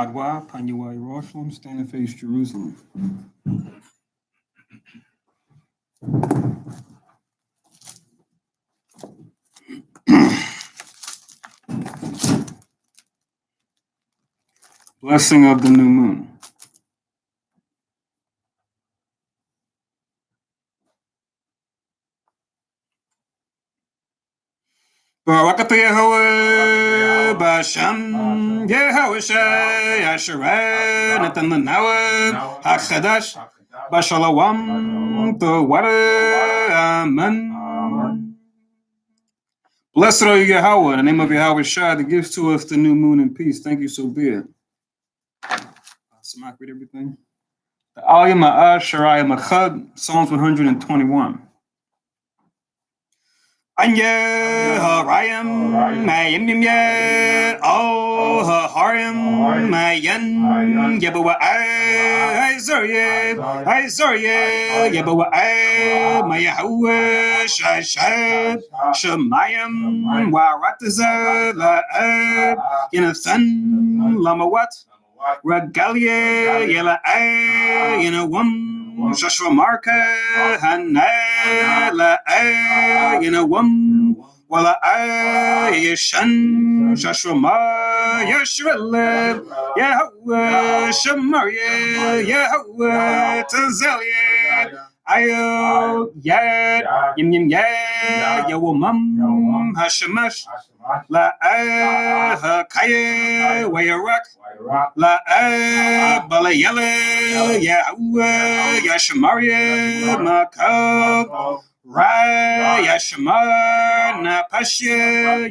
Madwa, Panyua, Jerusalem, stand and face Jerusalem. Blessing of the new moon. Barakatu Yahweh, Basham, Yahweh, Yasharah, Natananawa, Hachadash, Bashalawam, the water, Amen. Blessed are you, Yahweh, in the name of Yahweh Shai, that gives to us the new moon and peace. Thank you, so be it. Samak, read everything. The Aliyah Ma'ah Shariah Machad, Psalms 121. Anya Harayam Mayim Yet Oh Harim Mayan Yabawa Isaiah Yabawa Mayahu Shashab Shemayam Warataza La Yanathan Lamawat Regalia Yela Yanawam Joshua Marka Hanala Yanawam Wala Yashan Joshua Ma Yashua Yahweh Shamaria Yahweh Tazalia Ayo Yad Yim Yad Yawamam Hashamash La Kaya Wayarak La Balayala Yahweh Yashamaria Makab Ra Yashamar Napashya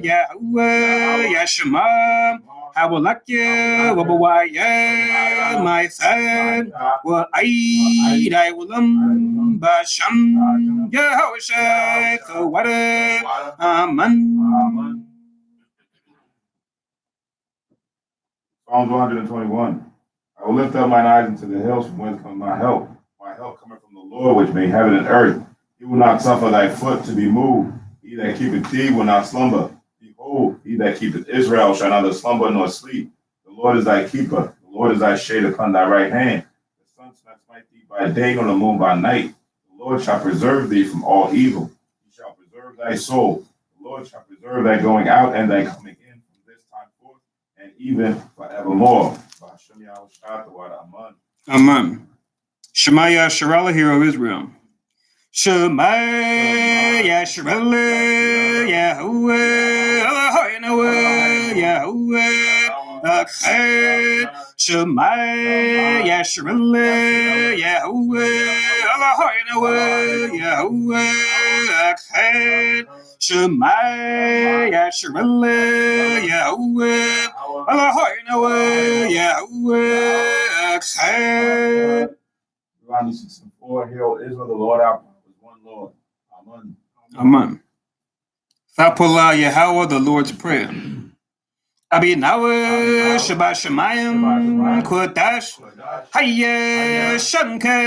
Yahweh Yashamar Hawalakya Wabawaya my third wa Aid I will Basham Yahweh Kawada Aman. Psalms 121. I will lift up mine eyes into the hills from whence comes my help. My help cometh from the Lord, which made heaven and earth. He will not suffer thy foot to be moved. He that keepeth thee will not slumber. Behold, he that keepeth Israel shall neither slumber nor sleep. The Lord is thy keeper. The Lord is thy shade upon thy right hand. The sun shall not smite thee by day, nor the moon by night. The Lord shall preserve thee from all evil. He shall preserve thy soul. The Lord shall preserve thy going out and thy coming in from this time forth and even forevermore. Amen. Shemaiah Sharala, hero of Israel. Shemaiah Sharala, Yahweh, Elohim, Yahweh, Echad. Shemaiah Sharala, Yahweh, Elohim, Yahweh, Echad. Shemaiah Sharala, Yahweh, Elohim, Yahweh, Echad. Deuteronomy 6:4, Hear, O Israel, the Lord our God is one Lord. Amen. Amen. Thapolah Yahweh, the Lord's Prayer. Abinawa Shabbat Shemayim Kodash Hayya Shanka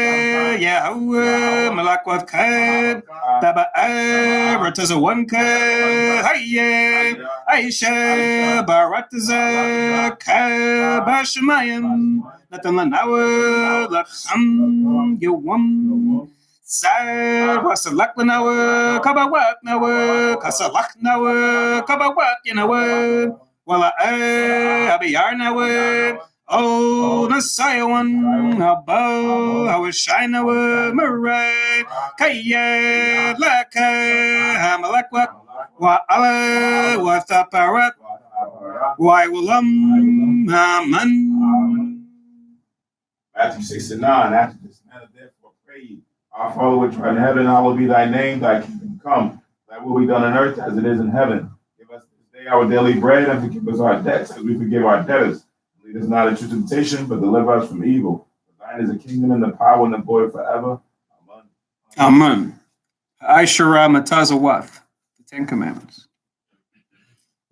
Yahweh Malakwat Kad Taba'a Ratazawanka Hayya Aisha Barataza Kabashemayim Natalanawa Lacham Yawam Zad Wasalaknawa Kabawat Nawa Kasalak Nawa Kabawat Yanawa Wala Abiyar Nawa Oh Nasayawan Abo Hawashinawa Marai Kaya Laka Hamalakwat Wa ala wa Thaparat Wa Wulam Aman. Matthew 6:9. After this manner, therefore, pray ye, Our Father which art in heaven, hallowed be thy name, thy kingdom come, thy will be done on earth as it is in heaven. Give us this day our daily bread, and forgive us our debts, as we forgive our debtors. Lead us not into temptation, but deliver us from evil. For thine is the kingdom and the power and the glory forever. Amen. Amen. Aishara Matazawath, the Ten Commandments.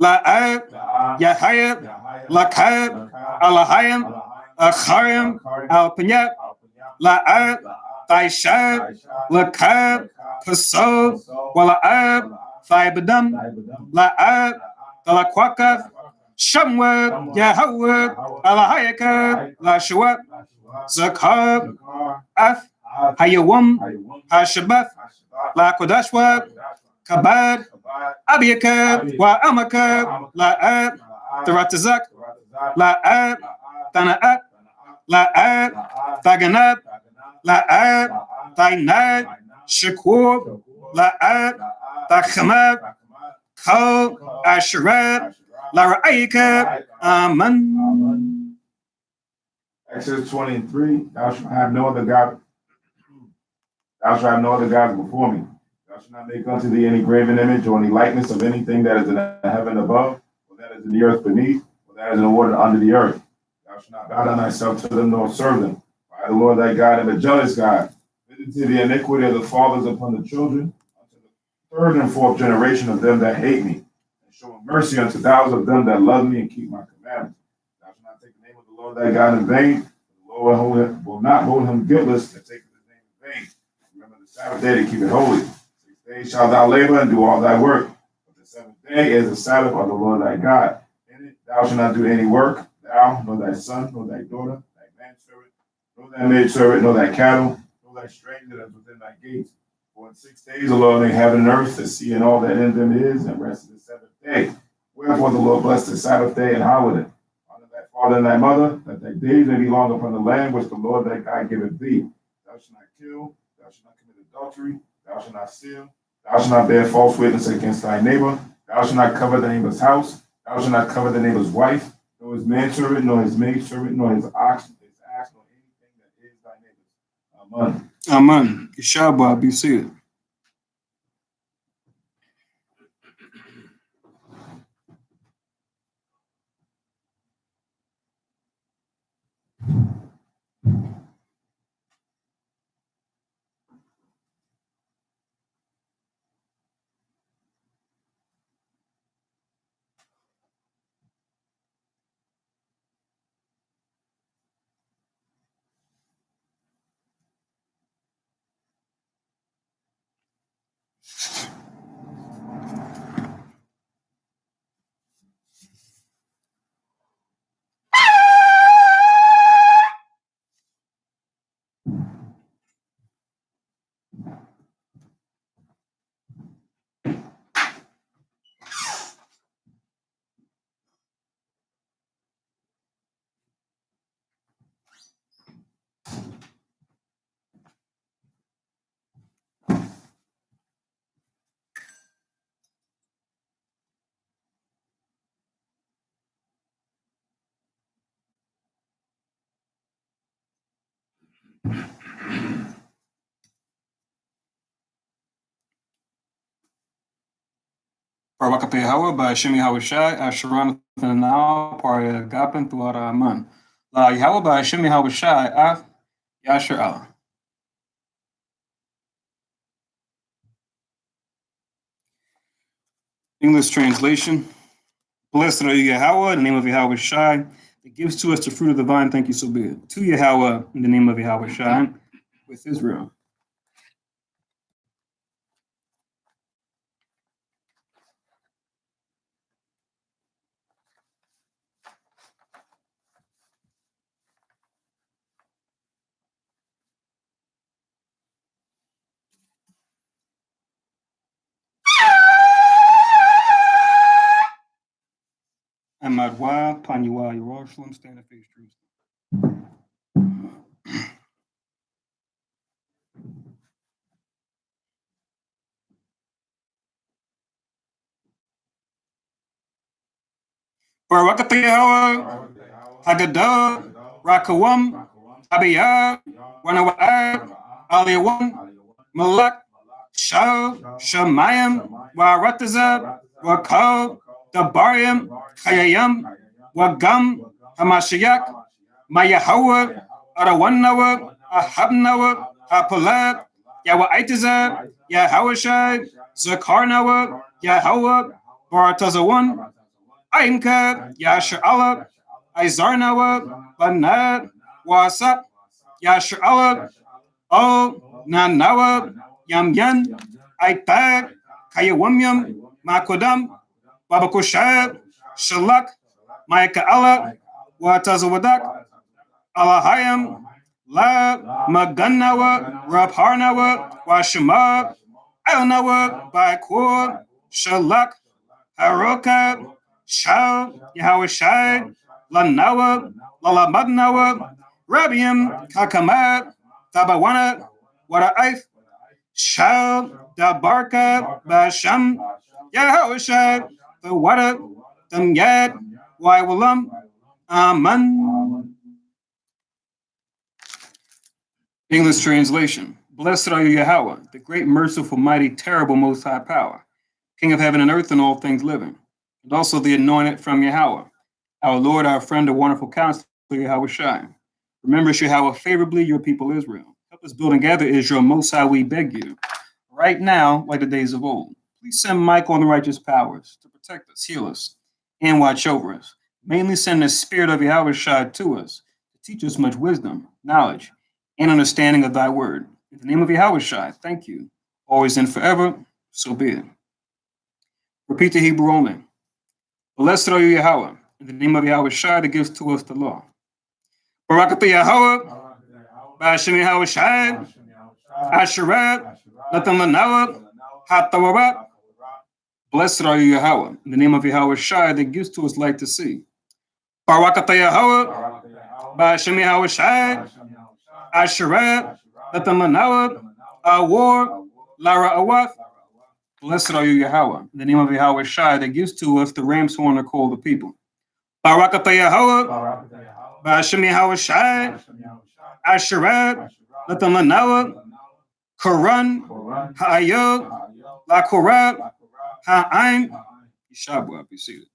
La'ab, Yahayab, Lakayab, Alahayam, Acharayam, Alpanyat, La'ab, Taishab, Lakab, Kasov, Wala'ab, Faibadam, La'ab, Talakwakav, Shamwat, Yahweh, Alahayaka, Lashawat, Zakar, Af, Hayawam, Hashabath, Lakodashwat, Kabad, Abiyakab, Wa Amakab, La'ab, Taratazak, La'ab, Tana'at, La'ab, Taganab, La'ab, Tainad, Shakur, La'ab, Takhamad, Kal, Asherad, Lara'ayakab, Aman. Exodus 20:3, thou shalt have no other God. Thou shalt have no other gods before me. Thou shalt not make unto thee any graven image or any likeness of anything that is in the heaven above, or that is in the earth beneath, or that is in the water under the earth. Thou shalt not bow down thyself to them nor serve them. For I, the Lord thy God, am a jealous God, visiting the iniquity of the fathers upon the children, unto the third and fourth generation of them that hate me, and showing mercy unto thousands of them that love me and keep my commandments. Thou shalt not take the name of the Lord thy God in vain. The Lord will not hold him guiltless that taketh his name in vain. Remember the Sabbath day to keep it holy. 6 days shalt thou labor and do all thy work. But the seventh day is the Sabbath of the Lord thy God. In it thou shalt not do any work, thou, nor thy son, nor thy daughter, thy manservant, nor thy maidservant, nor thy cattle, nor thy stranger that is within thy gates. For in 6 days the Lord made heaven and earth, the sea, and all that in them is, and rested the seventh day. Wherefore the Lord blessed the Sabbath day and hallowed it. Honor thy father and thy mother, that thy days may be long upon the land which the Lord thy God giveth thee. Thou shalt not kill, thou shalt not commit adultery, thou shalt not steal, thou shalt not bear false witness against thy neighbor, thou shalt not covet thy neighbor's house, thou shalt not covet the neighbor's wife, nor his manservant, nor his maidservant, nor his ox, nor anything that is thy neighbor's. Amen. Aman. Ishabah, be seated. Barakapeh Hawa by Shemi Hawashai, Asheran Now, Paria Gapin, Tuara Aman. La Yahweh by Shemi Hawashai, Af Yasher Allah. English translation. Blessed are you, Yahweh, in the name of Yahweh Shai, that gives to us the fruit of the vine. Thank you, so be it. To Yahweh, in the name of Yahweh Shai, with Israel. Amadwa, Panyua, Jerusalem, stand and face Jerusalem. Barakapeh Hawa, Haggadah, Rakawam, Abiyah, Wanawa'ab, Aliyawam, Malak, Shal, Shamayim, Waratazab, Wakal, Dabariam, Chayayam, Wagam, Hamashiach, Mayahawa, Arawanawa, Ahabnawa, Hapalat, Yawaitazab, Yahawashai, Zakarnawa, Yahawa, Baratazawan, Aimka, Yasher Allah, Izarnawa, Banat, Wasap, Yasher Allah, O Nanawa, Yam Yan, Aipad, Kayawamyam, Makodam, Babakushab, Shalak, Micah Allah, Watazawadak, Allahayam, La Maganawa, Rabharnawa, Washama, Elnawa, Baikur, Shalak, Haroka, Shal, Yahweh Lanawa, Lalamadnawa, Rabiam, Kakamad, Tabawana, Wadaif, Shal, Dabarka, Basham, Yahweh the Wada, Yad, Waiwalam, Aman. English translation. Blessed are you, Yahweh, the great, merciful, mighty, terrible, most high power, King of heaven and earth and all things living, and also the anointed from Yahweh, our Lord, our friend, a wonderful counselor, Yahweh Shai. Remember, Yahweh, favorably your people Israel. Help us build and gather Israel, most high, we beg you. Right now, like the days of old, please send Michael and the righteous powers to protect us, heal us, and watch over us. Mainly send the spirit of Yahweh Shai to us to teach us much wisdom, knowledge, and understanding of thy word. In the name of Yahweh Shai, thank you, always and forever, so be it. Repeat the Hebrew only. Blessed are you, Yahweh, in the name of Yahweh Shai that gives to us the law. Barakatah Yahweh, Ba'ashem Yahweh Shai, Asherat, Natan Lanawa, Hatawarat. Blessed are you, Yahweh, in the name of Yahweh Shai that gives to us light to see. Barakatah Yahweh, Ba'ashem Yahweh Shai, Asherat, Natan Lanawa, Awar, Lara Awath. Blessed are you, Yahweh, in the name of Yahweh Shai that gives to us the ram's horn to call the people. Barakatah Yahweh, Ba'ashem Yahweh Shai, Asherat, Natan Lanawa, Quran, Ha'ayod, La Korab, Ha'ain, Yeshabua, be seated.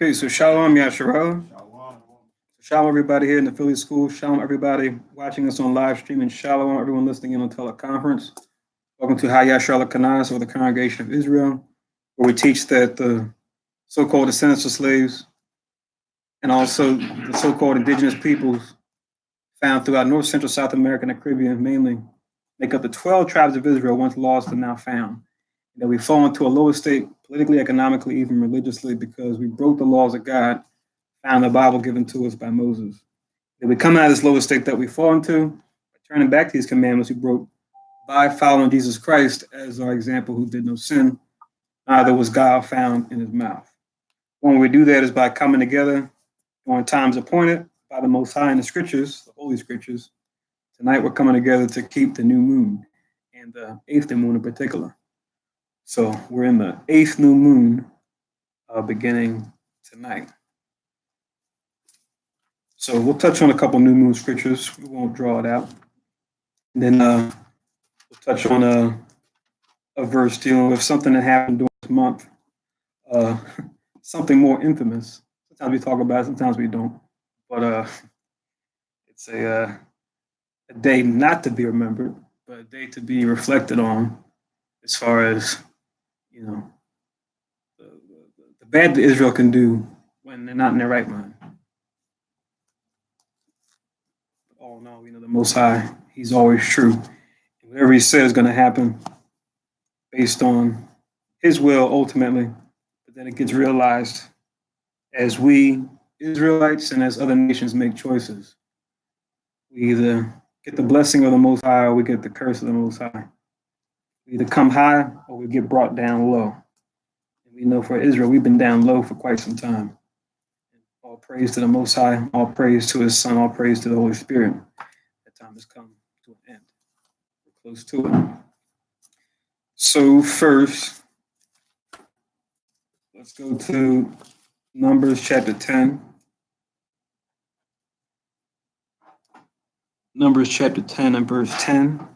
Okay, so Shalom Yasharal. Shalom everybody here in the Philly School. Shalom everybody watching us on live stream, and shalom everyone listening in on teleconference. Welcome to Hayashar Kanas, or the Congregation of Israel, where we teach that the so-called descendants of slaves and also the so-called indigenous peoples found throughout North, Central, South America, and the Caribbean mainly make up the 12 tribes of Israel, once lost and now found. That we fall into a lower state politically, economically, even religiously, because we broke the laws of God, found the Bible given to us by Moses. That we come out of this lower state that we fall into, by turning back to these commandments we broke by following Jesus Christ as our example, who did no sin, neither was God found in his mouth. When we do that is by coming together during times appointed by the Most High in the scriptures, the Holy Scriptures. Tonight we're coming together to keep the new moon, and the eighth moon in particular. So we're in the eighth new moon beginning tonight. So we'll touch on a couple new moon scriptures. We won't draw it out. And then we'll touch on a verse dealing with something that happened during this month, something more infamous. Sometimes we talk about it, sometimes we don't. But it's a day not to be remembered, but a day to be reflected on, as far as, you know, the bad that Israel can do when they're not in their right mind. All in all, the Most High, he's always true. And whatever he said is going to happen based on his will ultimately, but then it gets realized as we Israelites and as other nations make choices. We either get the blessing of the Most High or we get the curse of the Most High. We either come high or we get brought down low. And we know for Israel, we've been down low for quite some time. All praise to the Most High, all praise to his Son, all praise to the Holy Spirit. That time has come to an end. We're close to it. So first, let's go to Numbers chapter 10. Numbers chapter 10 and verse 10.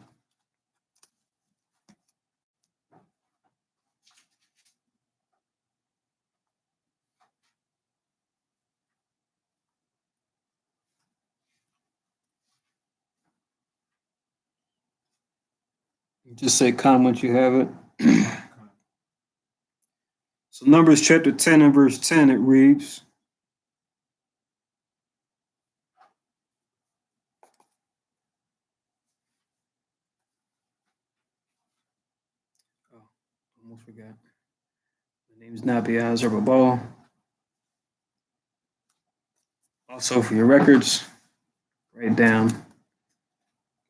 Just say "come" once you have it. So Numbers chapter 10 and verse 10, it reads, almost forgot. My name is Nabi Azarbabal. Also for your records, write down,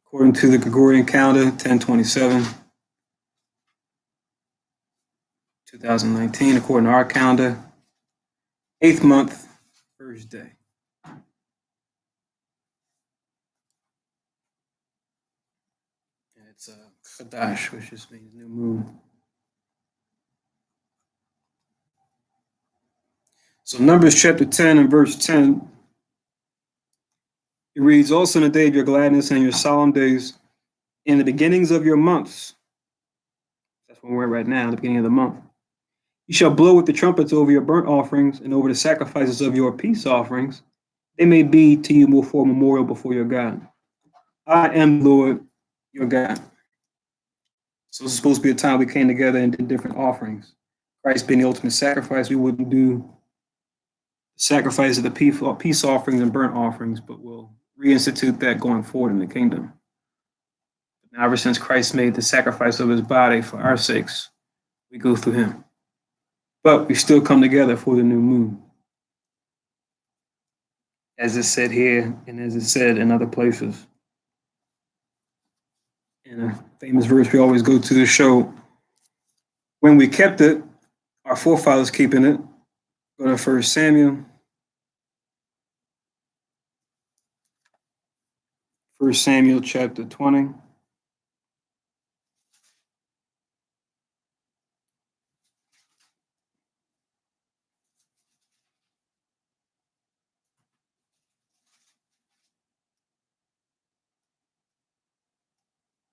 according to the Gregorian calendar, 10/27, 2019, according to our calendar, 8th month, 1st day. And it's Chadash, which just means new moon. So Numbers chapter 10 and verse 10, it reads, also in the day of your gladness and your solemn days, in the beginnings of your months, that's where we're at right now, the beginning of the month, you shall blow with the trumpets over your burnt offerings and over the sacrifices of your peace offerings. They may be to you for a memorial before your God. I am the Lord, your God. So it's supposed to be a time we came together and did different offerings. Christ being the ultimate sacrifice, we wouldn't do the sacrifice of the peace offerings and burnt offerings, but we'll reinstitute that going forward in the kingdom. Now, ever since Christ made the sacrifice of his body for our sakes, we go through him. But we still come together for the new moon. As it's said here, and as it's said in other places. In a famous verse we always go to show, when we kept it, our forefathers keeping it, go to 1 Samuel. 1 Samuel chapter 20.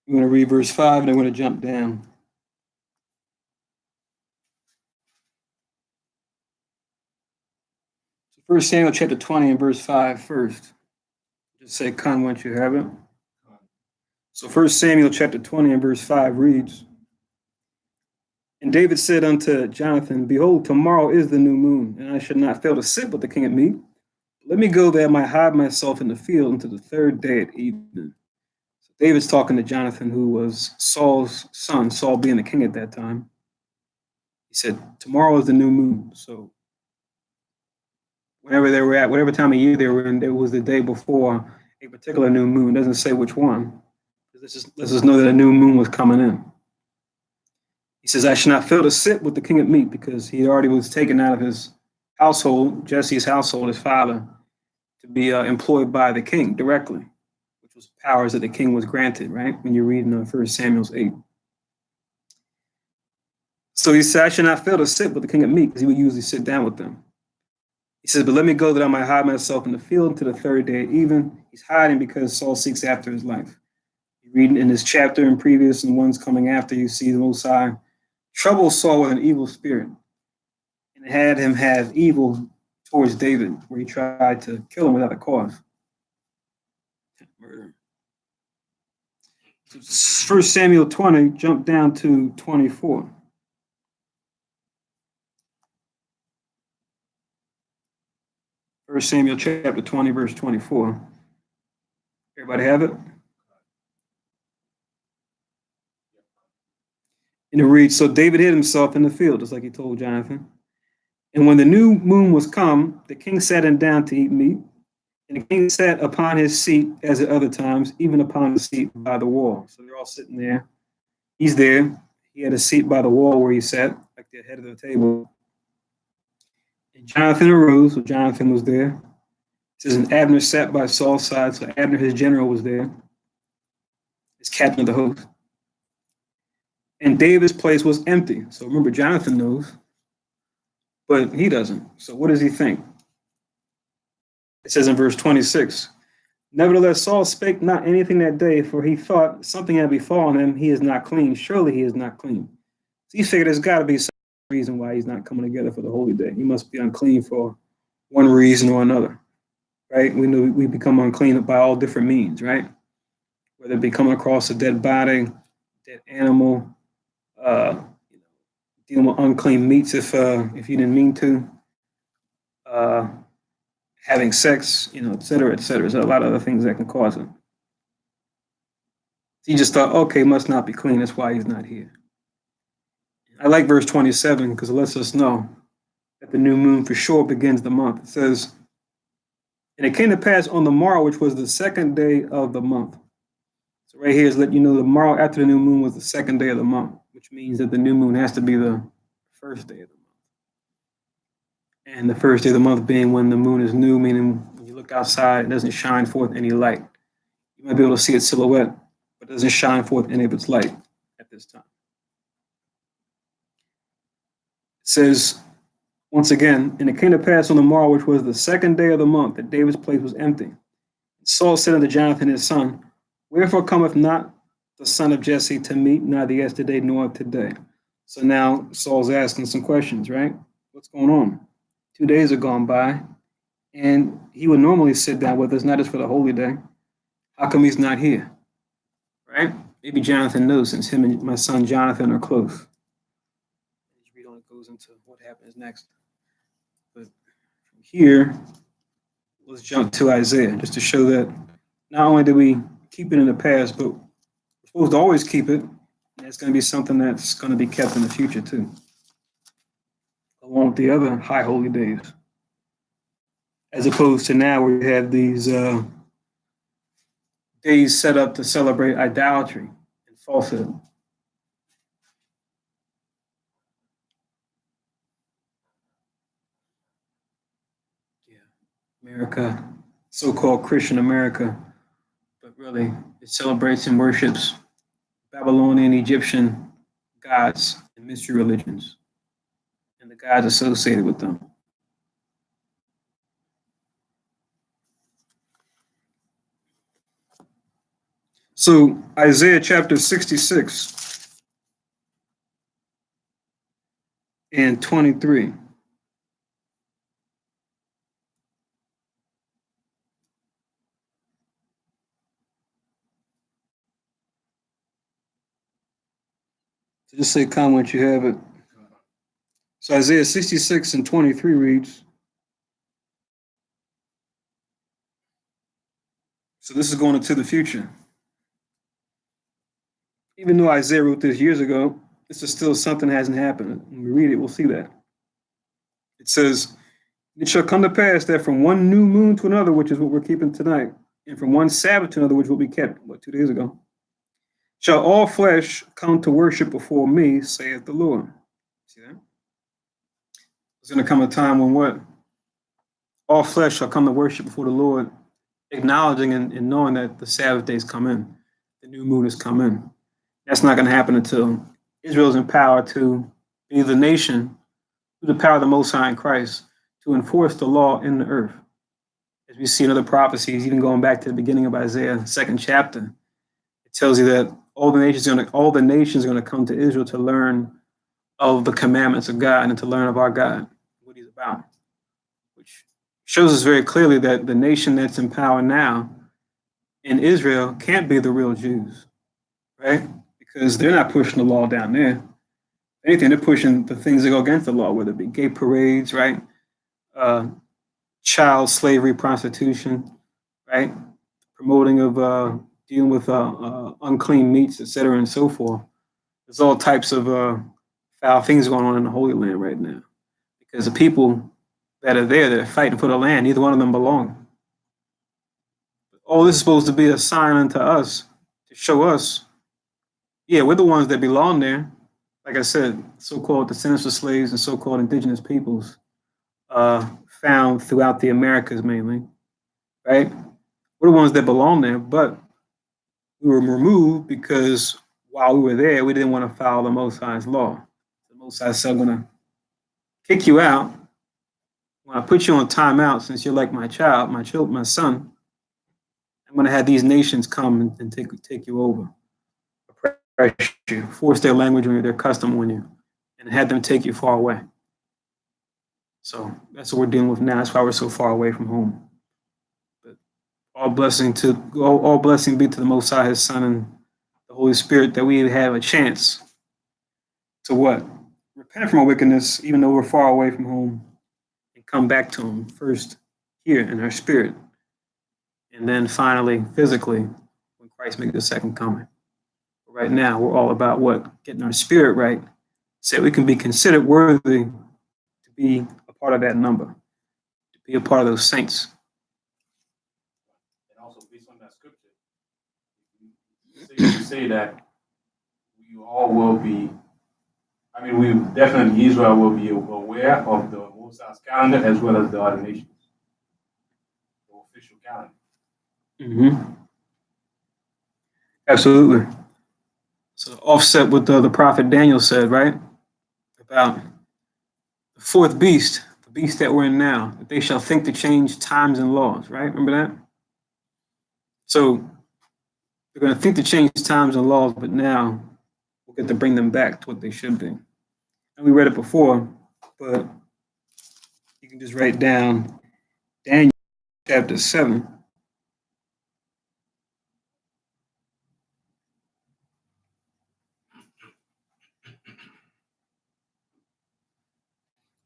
I'm going to read verse 5 and I'm going to jump down. So 1 Samuel chapter 20 and verse 5 first. Just say "come" once you have it. So 1 Samuel chapter 20 and verse 5 reads, and David said unto Jonathan, behold, tomorrow is the new moon, and I should not fail to sit with the king at meat. Let me go that I might hide myself in the field until the 3rd day at evening. So David's talking to Jonathan, who was Saul's son, Saul being the king at that time. He said, tomorrow is the new moon. So whenever they were at, whatever time of year they were in, it was the day before a particular new moon. It doesn't say which one. Let's just know that a new moon was coming in. He says, I should not fail to sit with the king at meat, because he already was taken out of his household, Jesse's household, his father, to be employed by the king directly, which was powers that the king was granted, right? When you read in 1 Samuel 8. So he said, I should not fail to sit with the king at meat, because he would usually sit down with them. He says, but let me go that I might hide myself in the field until the 3rd day at even. He's hiding because Saul seeks after his life. You read in this chapter and previous and ones coming after, you see the Most High trouble Saul with an evil spirit and had him have evil towards David, where he tried to kill him without a cause. Murder. 1 Samuel 20, jump down to 24. First Samuel chapter 20, verse 24. Everybody have it? And it reads, so David hid himself in the field, just like he told Jonathan. And when the new moon was come, the king sat him down to eat meat. And the king sat upon his seat as at other times, even upon the seat by the wall. So they're all sitting there. He's there. He had a seat by the wall where he sat, like the head of the table. And Jonathan arose, so Jonathan was there. It says, and Abner sat by Saul's side, so Abner, his general, was there, his captain of the host. And David's place was empty. So remember, Jonathan knows, but he doesn't. So what does he think? It says in verse 26, nevertheless, Saul spake not anything that day, for he thought something had befallen him. He is not clean. Surely he is not clean. So he figured there's got to be some reason why he's not coming together for the holy day. He must be unclean for one reason or another, right? We know we become unclean by all different means, right? Whether it be coming across a dead body, dead animal, dealing with unclean meats if you didn't mean to, having sex, et cetera, et cetera. There's a lot of other things that can cause it. He just thought, okay, must not be clean. That's why he's not here. I like verse 27 because it lets us know that the new moon for sure begins the month. It says, and it came to pass on the morrow, which was the second day of the month. So right here is letting you know the morrow after the new moon was the second day of the month, which means that the new moon has to be the first day of the month. And the first day of the month being when the moon is new, meaning when you look outside, it doesn't shine forth any light. You might be able to see its silhouette, but it doesn't shine forth any of its light at this time. It says, once again, and it came to pass on the morrow, which was the second day of the month, that David's place was empty. And Saul said unto Jonathan his son, wherefore cometh not the son of Jesse to meet, neither yesterday nor today? So now Saul's asking some questions, right? What's going on? 2 days have gone by, and he would normally sit down with us, not just for the holy day. How come he's not here? Right? Maybe Jonathan knows, since him and my son Jonathan are close. Read on, it goes into what happens next. But from here, let's jump to Isaiah, just to show that not only do we keep it in the past, but we're supposed to always keep it, and it's going to be something that's going to be kept in the future too, along with the other high holy days, as opposed to now where we have these days set up to celebrate idolatry and falsehood. America, so-called Christian America, but really it celebrates and worships Babylonian, Egyptian gods and mystery religions and the gods associated with them. So Isaiah chapter 66 and 23. So just say comment you have it. So Isaiah 66 and 23 reads, so this is going into the future. Even though Isaiah wrote this years ago, this is still something that hasn't happened. When we read it, we'll see that. It says, it shall come to pass that from one new moon to another, which is what we're keeping tonight, and from one Sabbath to another, which will be kept, 2 days ago, shall all flesh come to worship before me, saith the Lord. See that? There's going to come a time when what? All flesh shall come to worship before the Lord, acknowledging and knowing that the Sabbath days come in, the new moon has come in. That's not going to happen until Israel's empowered to be the nation through the power of the Most High in Christ to enforce the law in the earth. As we see in other prophecies, even going back to the beginning of Isaiah, 2nd chapter, it tells you that all the nations are going to come to Israel to learn of the commandments of God and to learn of our God, what he's about, which shows us very clearly that the nation that's in power now in Israel can't be the real Jews, right? Because they're not pushing the law down there. If anything, they're pushing the things that go against the law, whether it be gay parades, right? Child slavery, prostitution, right? Promoting of dealing with unclean meats, et cetera, and so forth. There's all types of foul things going on in the Holy Land right now. Because the people that are there, that are fighting for the land, neither one of them belong. All this is supposed to be a sign unto us, to show us, yeah, we're the ones that belong there. Like I said, so-called descendants of slaves and so-called indigenous peoples found throughout the Americas mainly, right? We're the ones that belong there, but we were removed because while we were there, we didn't want to follow the Most High's law. The Most High said, I'm going to kick you out. When I put you on timeout, since you're like my child, my son, I'm going to have these nations come and take you over, oppress you, force their language on you, their custom on you, and have them take you far away. So that's what we're dealing with now. That's why we're so far away from home. But all blessing be to the Most High, His Son, and the Holy Spirit, that we have a chance to what? Repent from our wickedness, even though we're far away from home, and come back to Him first here in our spirit, and then finally physically when Christ makes the second coming. But right now, we're all about what? Getting our spirit right, so we can be considered worthy to be a part of that number, to be a part of those saints. And also, based on that scripture, you say that we all will be, we definitely, Israel will be aware of the Most High's calendar as well as the other nations, the official calendar. Mm-hmm. Absolutely. So offset what the prophet Daniel said, right? About the fourth beast, the beast that we're in now, that they shall think to change times and laws, right? Remember that? So they're going to think to change times and laws, but now we'll get to bring them back to what they should be. And we read it before, but you can just write down Daniel chapter 7.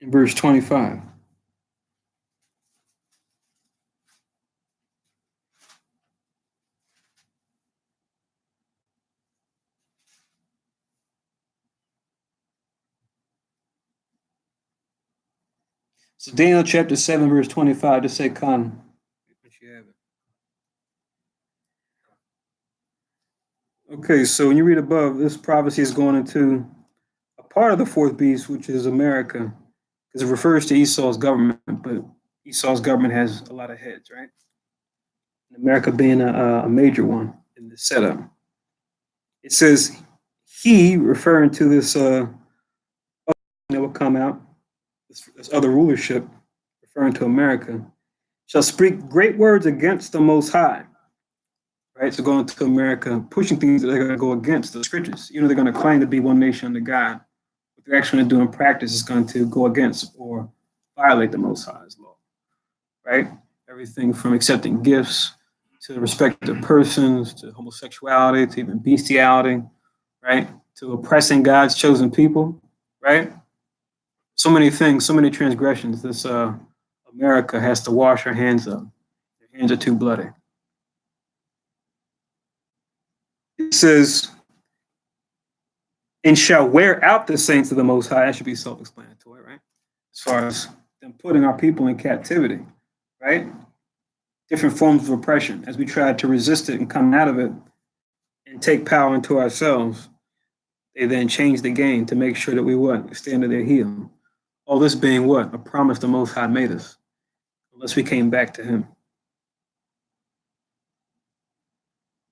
In verse 25. So Daniel chapter 7, verse 25, to say Khan. Okay, so when you read above, this prophecy is going into a part of the fourth beast, which is America, because it refers to Esau's government, but Esau's government has a lot of heads, right? And America being a major one in the setup. It says, he, referring to this that will come out, this other rulership, referring to America, shall speak great words against the Most High. Right, so going to America, pushing things that are going to go against the scriptures. They're going to claim to be one nation under God. What they're actually going to do in practice is going to go against or violate the Most High's law. Right? Everything from accepting gifts to respect of persons, to homosexuality, to even bestiality, right? To oppressing God's chosen people, right? So many things, so many transgressions. This America has to wash her hands of. Her hands are too bloody. It says, and shall wear out the saints of the Most High. That should be self-explanatory, right? As far as them putting our people in captivity, right? Different forms of oppression as we try to resist it and come out of it and take power into ourselves. They then change the game to make sure that we what? Stay under their heel. All this being what? A promise the Most High made us, unless we came back to Him.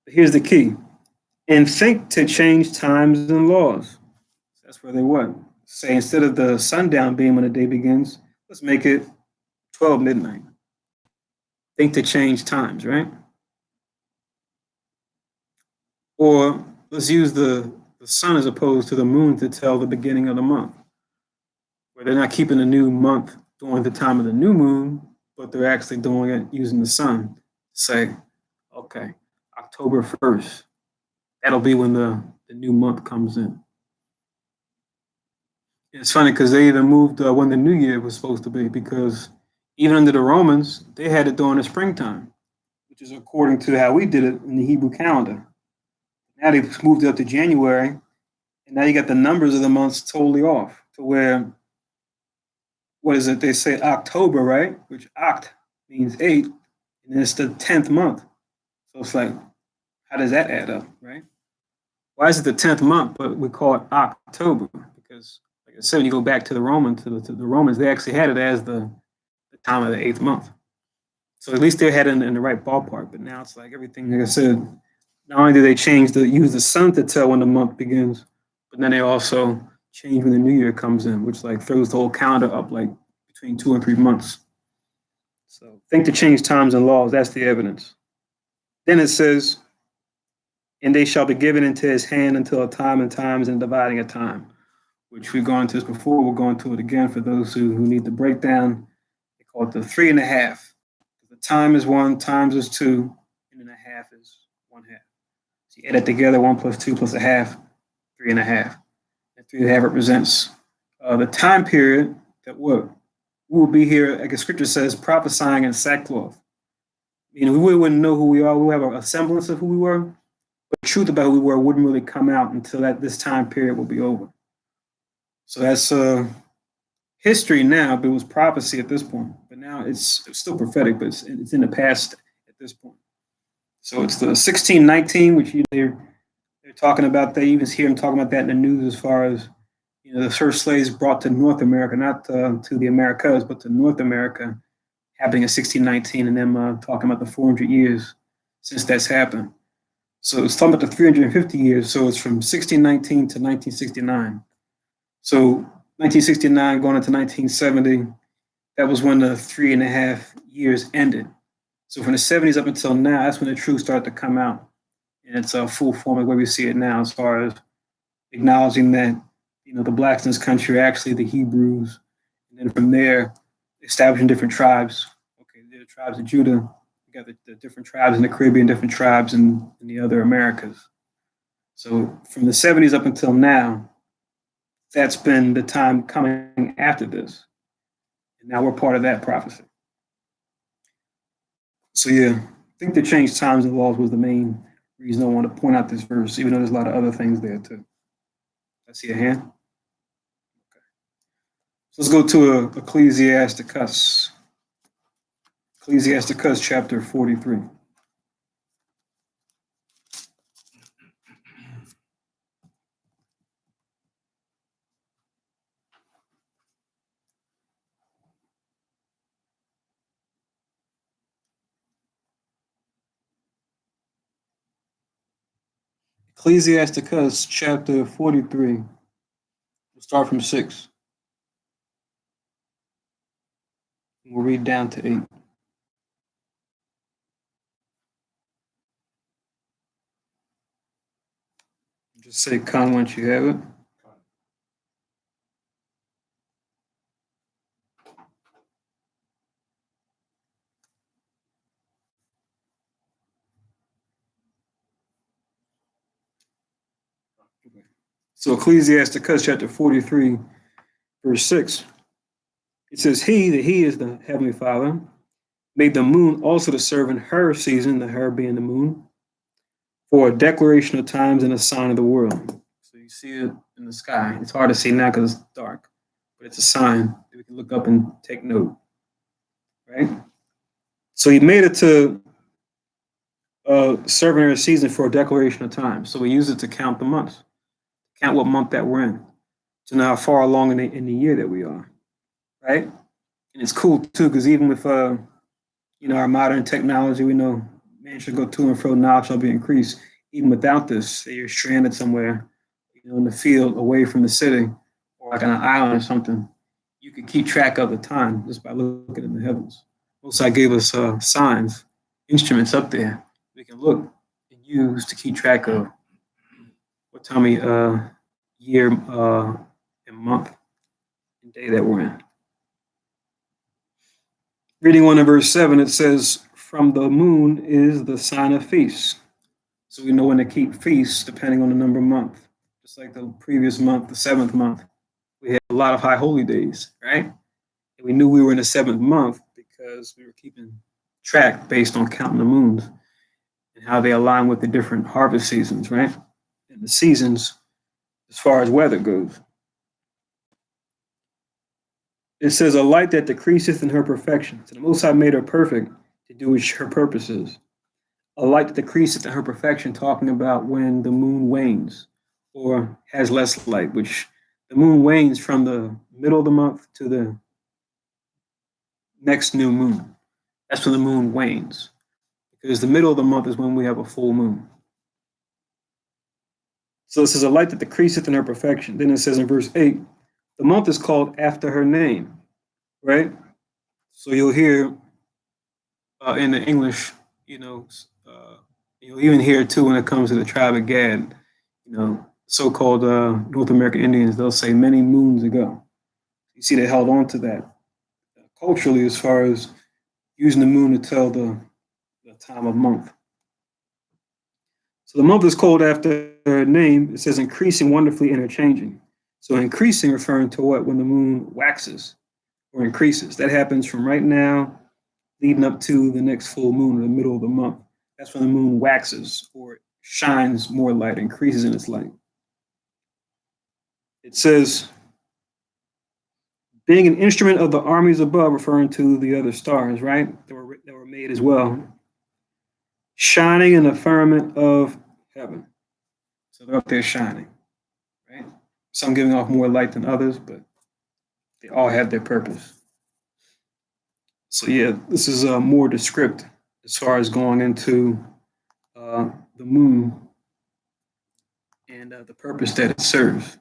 But here's the key. And think to change times and laws. That's where they what? Say instead of the sundown being when the day begins, let's make it 12 midnight. Think to change times, right? Or let's use the sun as opposed to the moon to tell the beginning of the month, where they're not keeping the new month during the time of the new moon, but they're actually doing it using the sun to say, okay, October 1st. That'll be when the new month comes in. It's funny because they even moved when the new year was supposed to be, because even under the Romans, they had it during the springtime, which is according to how we did it in the Hebrew calendar. Now they've moved it up to January, and now you got the numbers of the months totally off to where, what is it? They say October, right? Which oct means 8, and it's the 10th month. So it's like, how does that add up, right? Why is it the 10th month, but we call it October? Because, like I said, when you go back to the Romans, they actually had it as the time of the 8th month. So at least they're heading in the right ballpark. But now it's like everything, like I said, not only do they use the sun to tell when the month begins, but then they also change when the new year comes in, which like throws the whole calendar up like between 2 and 3 months. So think to change times and laws, that's the evidence. Then it says, and they shall be given into his hand until a time and times and dividing a time, which we've gone to this before. We'll go into it again for those who need the breakdown. They call it the 3.5. The time is 1, times is 2, and then a half is 1/2. So you add it together, 1 plus 2 plus a half, 3.5. And 3.5 represents the time period that we will be here, like the scripture says, prophesying in sackcloth. We wouldn't know who we are. We have a semblance of who we were, but the truth about who we were wouldn't really come out until this time period will be over. So that's history now, but it was prophecy at this point. But now it's still prophetic, but it's in the past at this point. So it's the 1619, which they're talking about. They even hear them talking about that in the news as far as the first slaves brought to North America, not to the Americas, but to North America, happening in 1619, and them talking about the 400 years since that's happened. So it's talking about the 350 years. So it's from 1619 to 1969. So 1969 going into 1970, that was when the 3.5 years ended. So from the 70s up until now, that's when the truth started to come out. And it's a full form of where we see it now, as far as acknowledging that, the blacks in this country are actually the Hebrews. And then from there, establishing different tribes. Okay, the tribes of Judah. You got the different tribes in the Caribbean, different tribes in the other Americas. So from the 70s up until now, that's been the time coming after this. And now we're part of that prophecy. So yeah, I think the change times and laws was the main reason I want to point out this verse, even though there's a lot of other things there too. I see a hand. Okay. So let's go to Ecclesiasticus. Ecclesiasticus chapter 43. Ecclesiasticus chapter 43. We'll start from 6. We'll read down to 8. Just say "Con" once you have it. So Ecclesiasticus chapter 43, verse 6. It says, he is the Heavenly Father, made the moon also to serve in her season, the her being the moon, for a declaration of times and a sign of the world. So you see it in the sky. It's hard to see now because it's dark, but it's a sign that we can look up and take note, right? So he made it to serve in her season for a declaration of time. So we use it to count the months, count what month that we're in, to know how far along in the year that we are, right? And it's cool too, because even with our modern technology, we know man should go to and fro, knowledge shall be increased. Even without this, say you're stranded somewhere, in the field away from the city, or like on an island or something, you can keep track of the time just by looking in the heavens. Most High gave us signs, instruments up there we can look and use to keep track of what time of year and month and day that we're in. Reading on in verse 7, it says, from the moon is the sign of feasts. So we know when to keep feasts depending on the number of month. Just like the previous month, the 7th month, we had a lot of high holy days, right? And we knew we were in the 7th month because we were keeping track based on counting the moons and how they align with the different harvest seasons, right? And the seasons as far as weather goes. It says, a light that decreaseth in her perfection. So the Most High made her perfect to do her purposes. A light that decreaseth in her perfection, talking about when the moon wanes or has less light, which the moon wanes from the middle of the month to the next new moon. That's when the moon wanes. Because the middle of the month is when we have a full moon. So this is a light that decreaseth in her perfection. Then it says in verse 8, the month is called after her name, right? So you'll hear in the English, you'll even hear too when it comes to the tribe of Gad, so-called North American Indians, they'll say many moons ago. You see, they held on to that culturally as far as using the moon to tell the time of month. So the month is called after her name. It says increasing, wonderfully interchanging. So increasing referring to what? When the moon waxes or increases. That happens from right now leading up to the next full moon in the middle of the month. That's when the moon waxes or shines more light, increases in its light. It says, being an instrument of the armies above, referring to the other stars, right? That were made as well. Shining in the firmament of heaven. So they're up there shining, right? Some giving off more light than others, but they all have their purpose. So yeah, this is more descriptive as far as going into the moon and the purpose that it serves.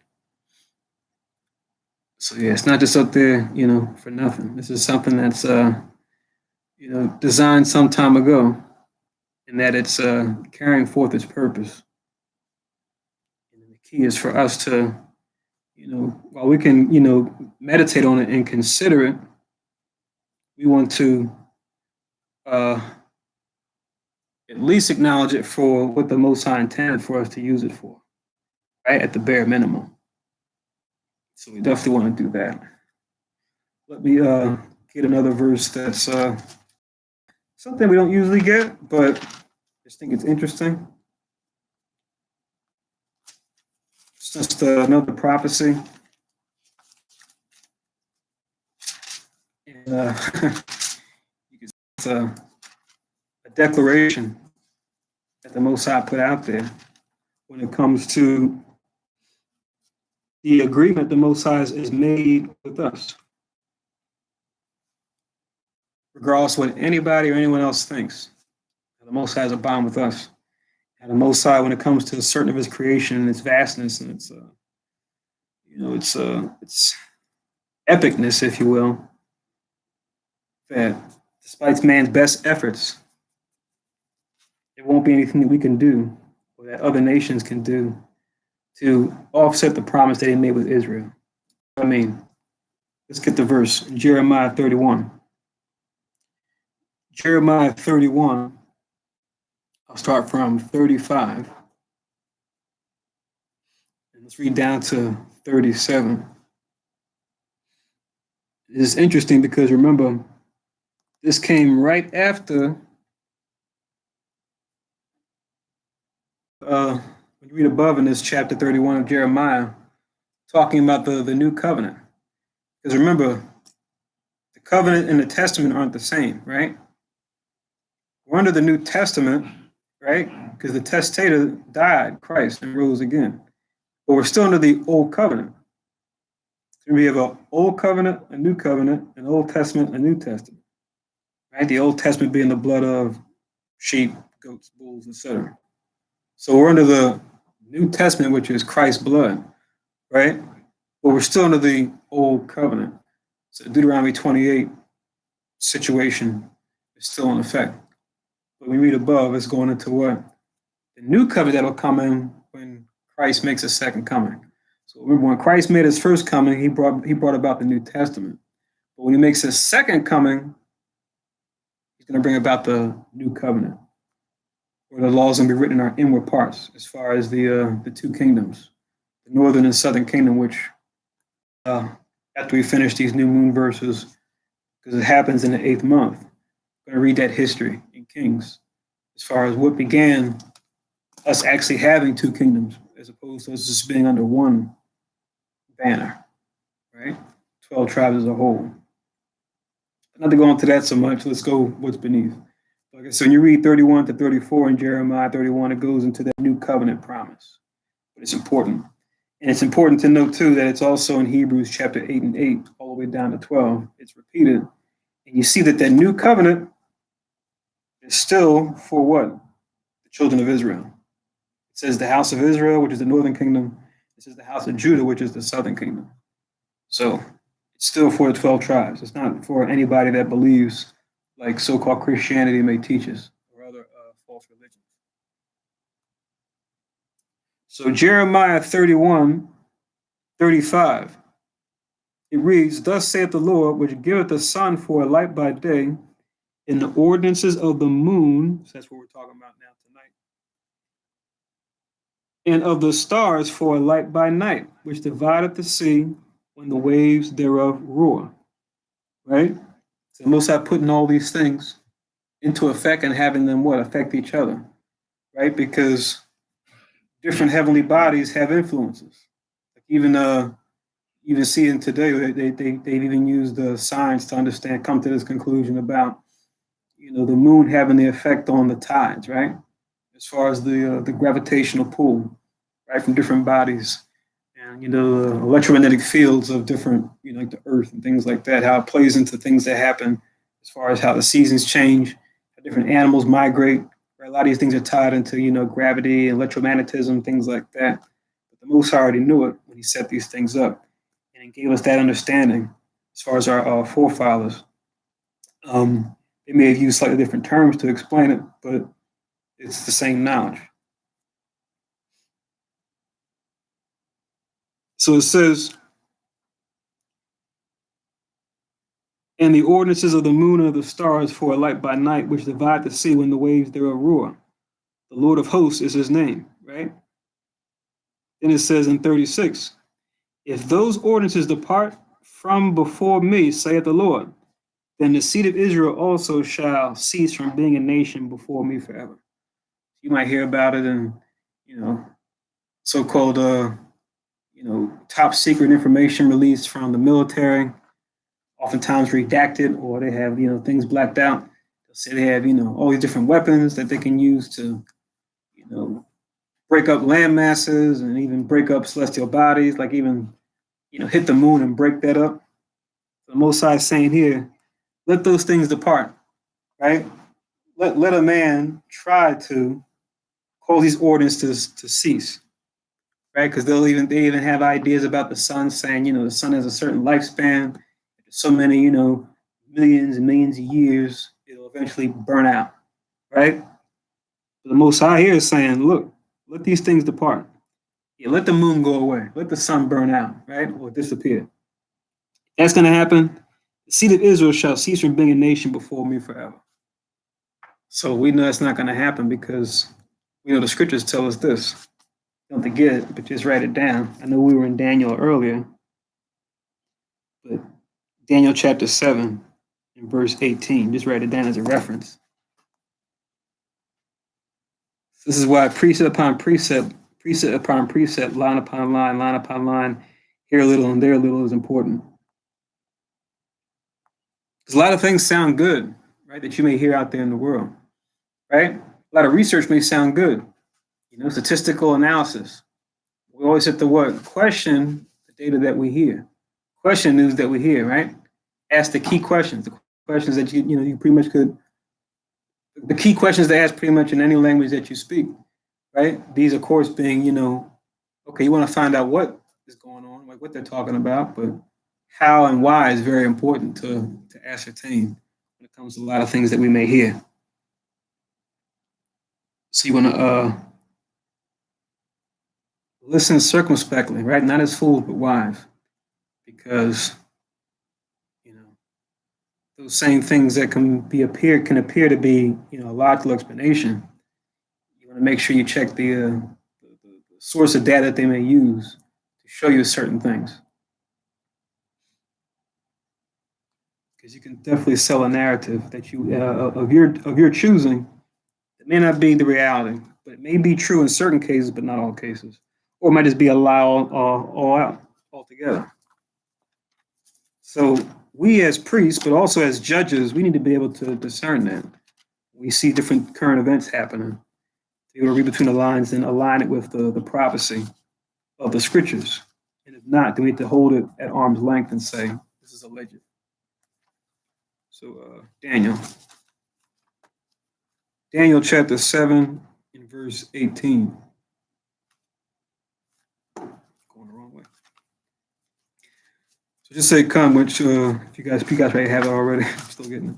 So yeah, it's not just up there, for nothing. This is something that's, designed some time ago, and that it's carrying forth its purpose. And the key is for us to, while we can, meditate on it and consider it, we want to at least acknowledge it for what the Most High intended for us to use it for, right? At the bare minimum. So we definitely want to do that. Let me get another verse that's something we don't usually get, but I just think it's interesting. It's just another prophecy. And it's a declaration that the Most High put out there when it comes to the agreement the Most High is made with us. Regardless of what anybody or anyone else thinks, the Most High is a bond with us. And the Most High, when it comes to certain of His creation and its vastness and its, its epicness, if you will, that despite man's best efforts, there won't be anything that we can do or that other nations can do to offset the promise that He made with Israel. Let's get the verse in Jeremiah 31. Jeremiah 31, I'll start from 35. And let's read down to 37. It's interesting because remember, this came right after when you read above in this chapter 31 of Jeremiah, talking about the new covenant. Because remember, the covenant and the testament aren't the same, right? We're under the New Testament, right? Because the testator died, Christ, and rose again. But we're still under the Old Covenant. So we have an Old Covenant, a New Covenant, an Old Testament, a New Testament. Right? The Old Testament being the blood of sheep, goats, bulls, etc. So we're under the New Testament, which is Christ's blood, right? But we're still under the Old Covenant. So Deuteronomy 28 situation is still in effect. But we read above, it's going into what? The new covenant that'll come in when Christ makes his second coming. So remember, when Christ made his first coming, he brought about the New Testament. But when he makes his second coming, he's going to bring about the new covenant, where the laws are going to be written in our inward parts, as far as the two kingdoms, the northern and southern kingdom, which after we finish these new moon verses, because it happens in the 8th month, I'm going to read that history in Kings, as far as what began us actually having two kingdoms, as opposed to us just being under one banner, right? 12 tribes as a whole. Not to go into that so much, let's go what's beneath. Okay, so when you read 31 to 34 in Jeremiah 31, it goes into that new covenant promise. But it's important. And it's important to note, too, that it's also in Hebrews chapter 8 and 8, all the way down to 12. It's repeated in And you see that new covenant is still for what? The children of Israel. It says the house of Israel, which is the northern kingdom. It says the house of Judah, which is the southern kingdom. So it's still for the 12 tribes. It's not for anybody that believes like so-called Christianity may teach us or other false religions. So Jeremiah 31:35, it reads, "Thus saith the Lord, which giveth the sun for a light by day, and the ordinances of the moon," so that's what we're talking about now tonight, "and of the stars for a light by night, which divideth the sea when the waves thereof roar." Right? So Most High putting all these things into effect and having them what? Affect each other. Right? Because different heavenly bodies have influences. Like even seeing today, they've even used the science to come to this conclusion about, the moon having the effect on the tides, right? As far as the gravitational pull, right, from different bodies, and the electromagnetic fields of different, like the Earth and things like that, how it plays into things that happen as far as how the seasons change, how different animals migrate. Right? A lot of these things are tied into gravity, electromagnetism, things like that. But the Most High already knew it when He set these things up, and He gave us that understanding as far as our forefathers. They may have used slightly different terms to explain it, but it's the same knowledge. So it says, "And the ordinances of the moon and of the stars for a light by night, which divide the sea when the waves thereof roar. The Lord of hosts is His name," right? Then it says in 36, "If those ordinances depart from before me, saith the Lord, then the seed of Israel also shall cease from being a nation before me forever." You might hear about it in, so-called, top secret information released from the military, oftentimes redacted, or they have, things blacked out. They'll say they have, all these different weapons that they can use to, break up land masses and even break up celestial bodies, like even, hit the moon and break that up. The Most High is saying here, let those things depart, right? Let a man try to cause these ordinances to cease, right? Because they even have ideas about the sun, saying, the sun has a certain lifespan, so many, millions and millions of years, it'll eventually burn out, right? But the Most High here is saying, look, let these things depart. Yeah, let the moon go away. Let the sun burn out, right? Or disappear. That's going to happen. The seed of Israel shall cease from being a nation before me forever. So we know that's not going to happen because we know the scriptures tell us this. Don't forget it, but just write it down. I know we were in Daniel earlier, but Daniel chapter 7 and verse 18, just write it down as a reference. This is why precept upon precept, precept upon precept, line upon line, here a little and there a little is important. Because a lot of things sound good, right, that you may hear out there in the world, right? A lot of research may sound good, statistical analysis. We always have to what? Question the data that we hear. Question news that we hear, right? Ask the key questions, the questions that you pretty much could, the key questions to ask pretty much in any language that you speak, right? These, of course, being, okay, you want to find out what is going on, like what they're talking about, but how and why is very important to ascertain when it comes to a lot of things that we may hear. So you want to listen circumspectly, right? Not as fools, but wise, because those same things that can appear to be a logical explanation. You want to make sure you check the source of data that they may use to show you certain things, because you can definitely sell a narrative that you of your choosing. It may not be the reality, but it may be true in certain cases, but not all cases, or it might just be a lie all out altogether. So we as priests, but also as judges, we need to be able to discern that. We see different current events happening, to be able to read between the lines and align it with the prophecy of the scriptures. And if not, then we have to hold it at arm's length and say, this is alleged. So Daniel chapter 7 and verse 18. Going the wrong way. So just say come, which if you guys already have it already. I'm still getting it.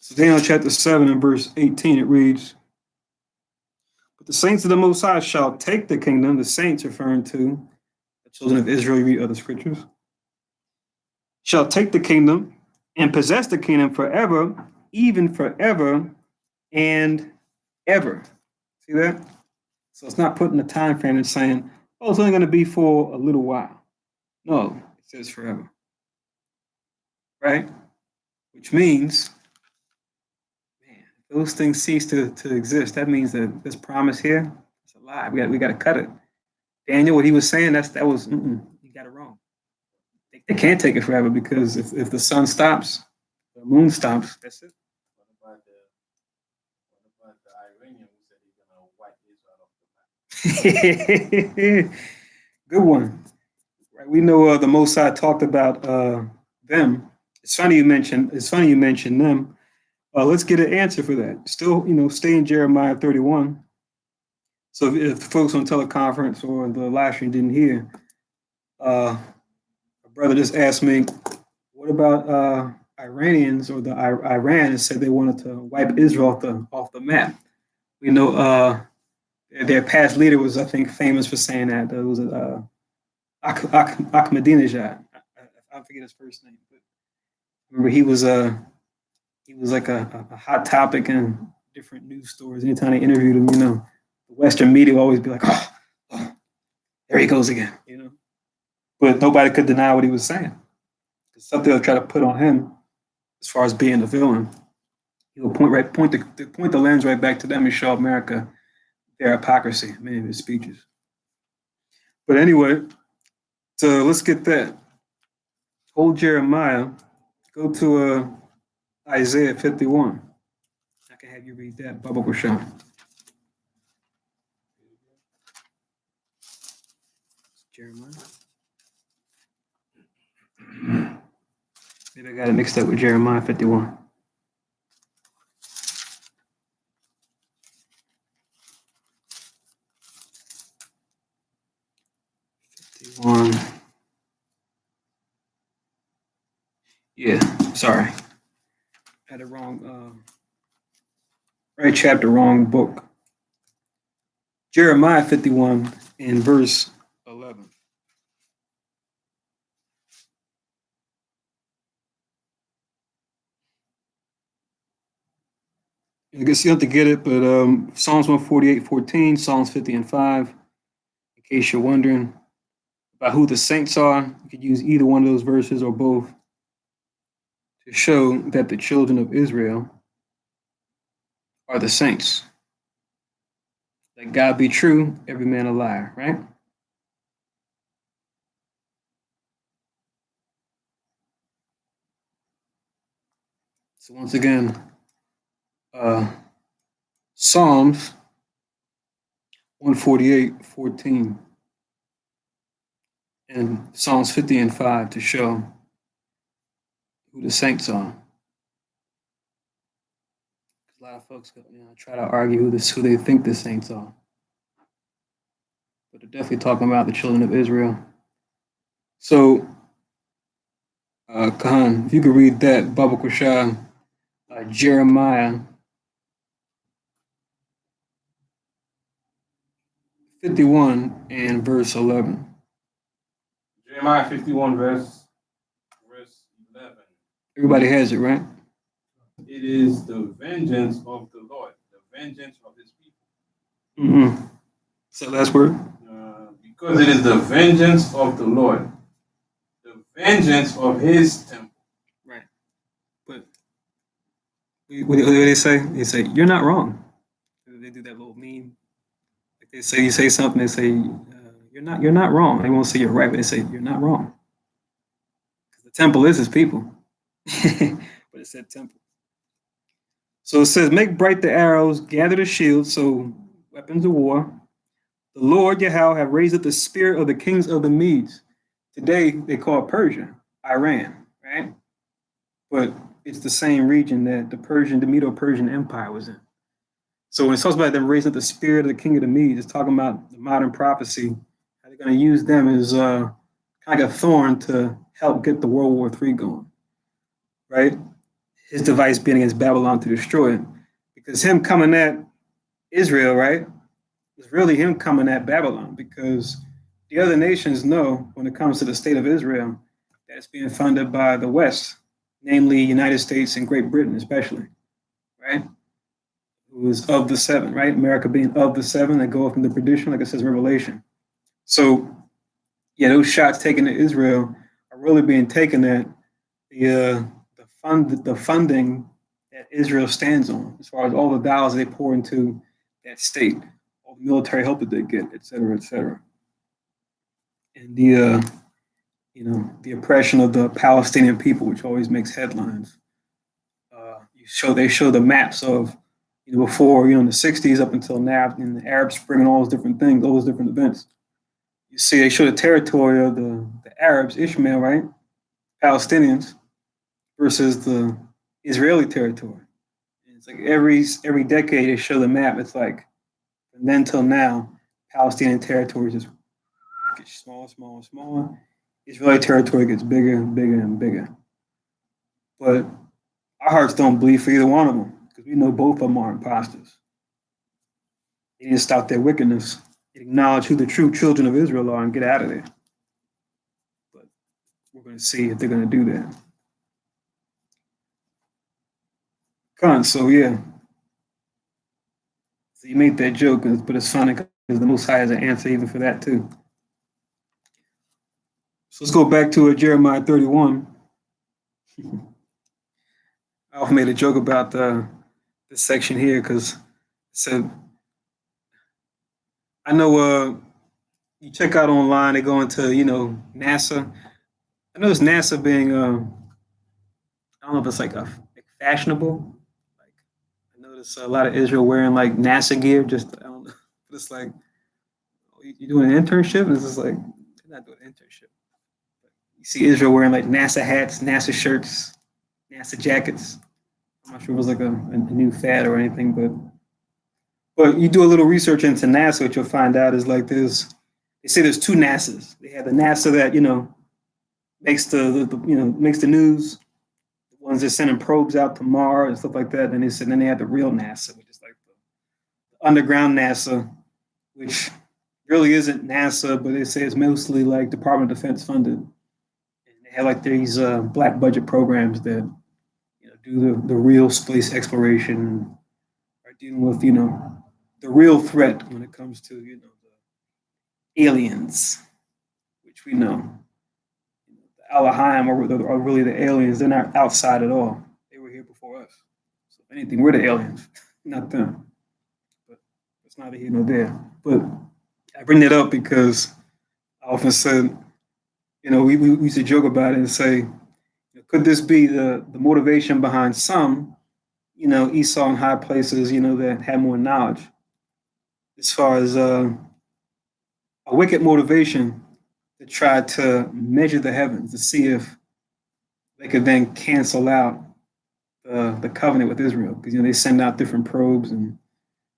So Daniel chapter 7 and verse 18, it reads, "But the saints of the Most High shall take the kingdom," the saints referring to the children of Israel, you read other scriptures, "shall take the kingdom and possess the kingdom forever, even forever and ever." See that? So it's not putting a time frame and saying, oh, it's only going to be for a little while. No, it says forever. Right? Which means, man, if those things cease to exist, that means that this promise here is a lie. We got to cut it. Daniel, what he was saying, you got it wrong. They can't take it forever because if the sun stops, the moon stops, that's it. What about the Iranian who said he's gonna wipe Israel off the map? Good one. Right, we know the Most High talked about them. It's funny you mentioned them. Let's get an answer for that. Still, stay in Jeremiah 31. So if folks on teleconference or the live stream didn't hear, a brother just asked me, what about Iranians or the Iran and said they wanted to wipe Israel off the map? We know their past leader was, I think, famous for saying that. It was Ahmadinejad. I forget his first name, but remember he was like a hot topic in different news stories. Anytime they interviewed him, the Western media would always be like, oh, there he goes again, But nobody could deny what he was saying. It's something they'll try to put on him as far as being the villain. He'll point the lens right back to them and show America their hypocrisy in many of his speeches. But anyway, so let's get that. Hold Jeremiah. Go to Isaiah 51. I can have you read that, Baba Gushan. Jeremiah. Maybe I got it mixed up with Jeremiah 51. 51. Yeah, sorry. Had it wrong. Right chapter, wrong book. Jeremiah 51 and verse 11. I guess you have to get it, but Psalms 148:14, Psalms 50 and 5. In case you're wondering about who the saints are, you could use either one of those verses or both to show that the children of Israel are the saints. Let God be true, every man a liar, right? So once again, Psalms 148:14 and Psalms 50 and 5 to show who the saints are. A lot of folks try to argue who they think the saints are. But they're definitely talking about the children of Israel. So, Kahan, if you could read that, Baba Kushah, Jeremiah 51 and verse 11. Jeremiah 51, verse 11. Everybody has it, right? It is the vengeance of the Lord, the vengeance of his people. Mm-hmm. So last word? Because it is the vengeance of the Lord, the vengeance of his temple. Right. But what do they say? They say, you're not wrong. They do that little meme. Like they say, you say something, they say, you're not wrong. They won't say you're right, but they say, you're not wrong. Because the temple is his people. But it said temple. So it says, make bright the arrows, gather the shields. So weapons of war. The Lord Yahweh have raised up the spirit of the kings of the Medes. Today they call it Persia, Iran, right? But it's the same region that the Medo-Persian Empire was in. So when it talks about them raising up the spirit of the king of the Medes, it's talking about the modern prophecy. How they're going to use them as kind of like a thorn to help get the World War III going, right? His device being against Babylon to destroy it. Because him coming at Israel, right, is really him coming at Babylon, because the other nations know when it comes to the state of Israel that it's being funded by the West, namely United States and Great Britain especially, right? Who is of the seven, right? America being of the seven that go from the perdition, like it says in Revelation. So, yeah, those shots taken to Israel are really being taken at the funding that Israel stands on, as far as all the dollars they pour into that state, all the military help that they get, et cetera, et cetera. And the oppression of the Palestinian people, which always makes headlines. They show the maps of before in the 60s up until now, in the Arab Spring and all those different things, all those different events. You see, they show the territory of the Arabs, Ishmael, right? Palestinians versus the Israeli territory. And it's like every decade they show the map. It's like from then till now, Palestinian territory just gets smaller, smaller, smaller. Israeli territory gets bigger and bigger and bigger. But our hearts don't bleed for either one of them, because we know both of them are imposters. They need to stop their wickedness and acknowledge who the true children of Israel are and get out of there. But we're going to see if they're going to do that. So yeah. So you made that joke, but it's funny because the Most High has an answer even for that too. So let's go back to Jeremiah 31. I often made a joke about this section here because it said, I know you check out online, they go into, NASA. I notice NASA being, I don't know if it's like fashionable. Like, I notice a lot of Israel wearing like NASA gear, just, I don't know. But it's like, you're doing an internship? And it's just like, they're not doing an internship. You see Israel wearing like NASA hats, NASA shirts, NASA jackets. I'm not sure if it was like a new fad or anything, but you do a little research into NASA, what you'll find out is like they say there's two NASAs. They have the NASA that makes the news, the ones that sending probes out to Mars and stuff like that. And then they have the real NASA, which is like the underground NASA, which really isn't NASA, but they say it's mostly like Department of Defense funded. And they have like these black budget programs that do the real space exploration, are dealing with the real threat when it comes to the aliens, which we know. The Elohim are really the aliens. They're not outside at all. They were here before us. So if anything, we're the aliens, not them. But it's neither here nor there. But I bring that up because I often said, we used to joke about it and say, could this be the motivation behind some, Esau in high places, that had more knowledge, as far as a wicked motivation to try to measure the heavens to see if they could then cancel out the covenant with Israel, because they send out different probes, and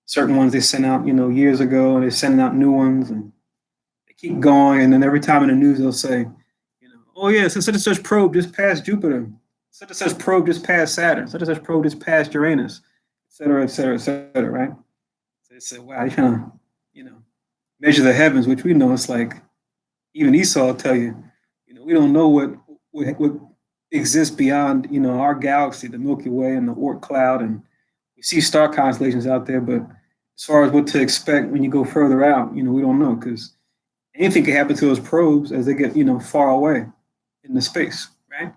certain ones they sent out years ago, and they're sending out new ones, and they keep going, and then every time in the news they'll say, oh yeah, such and such probe just passed Jupiter, such and such probe just passed Saturn, such and such probe just passed Uranus, et cetera, et cetera, et cetera, right? So they say, wow, you're trying to, measure the heavens, which we know it's like, even Esau will tell you, we don't know what exists beyond, our galaxy, the Milky Way and the Oort cloud, and we see star constellations out there, but as far as what to expect when you go further out, we don't know, because anything can happen to those probes as they get, far away in the space, right?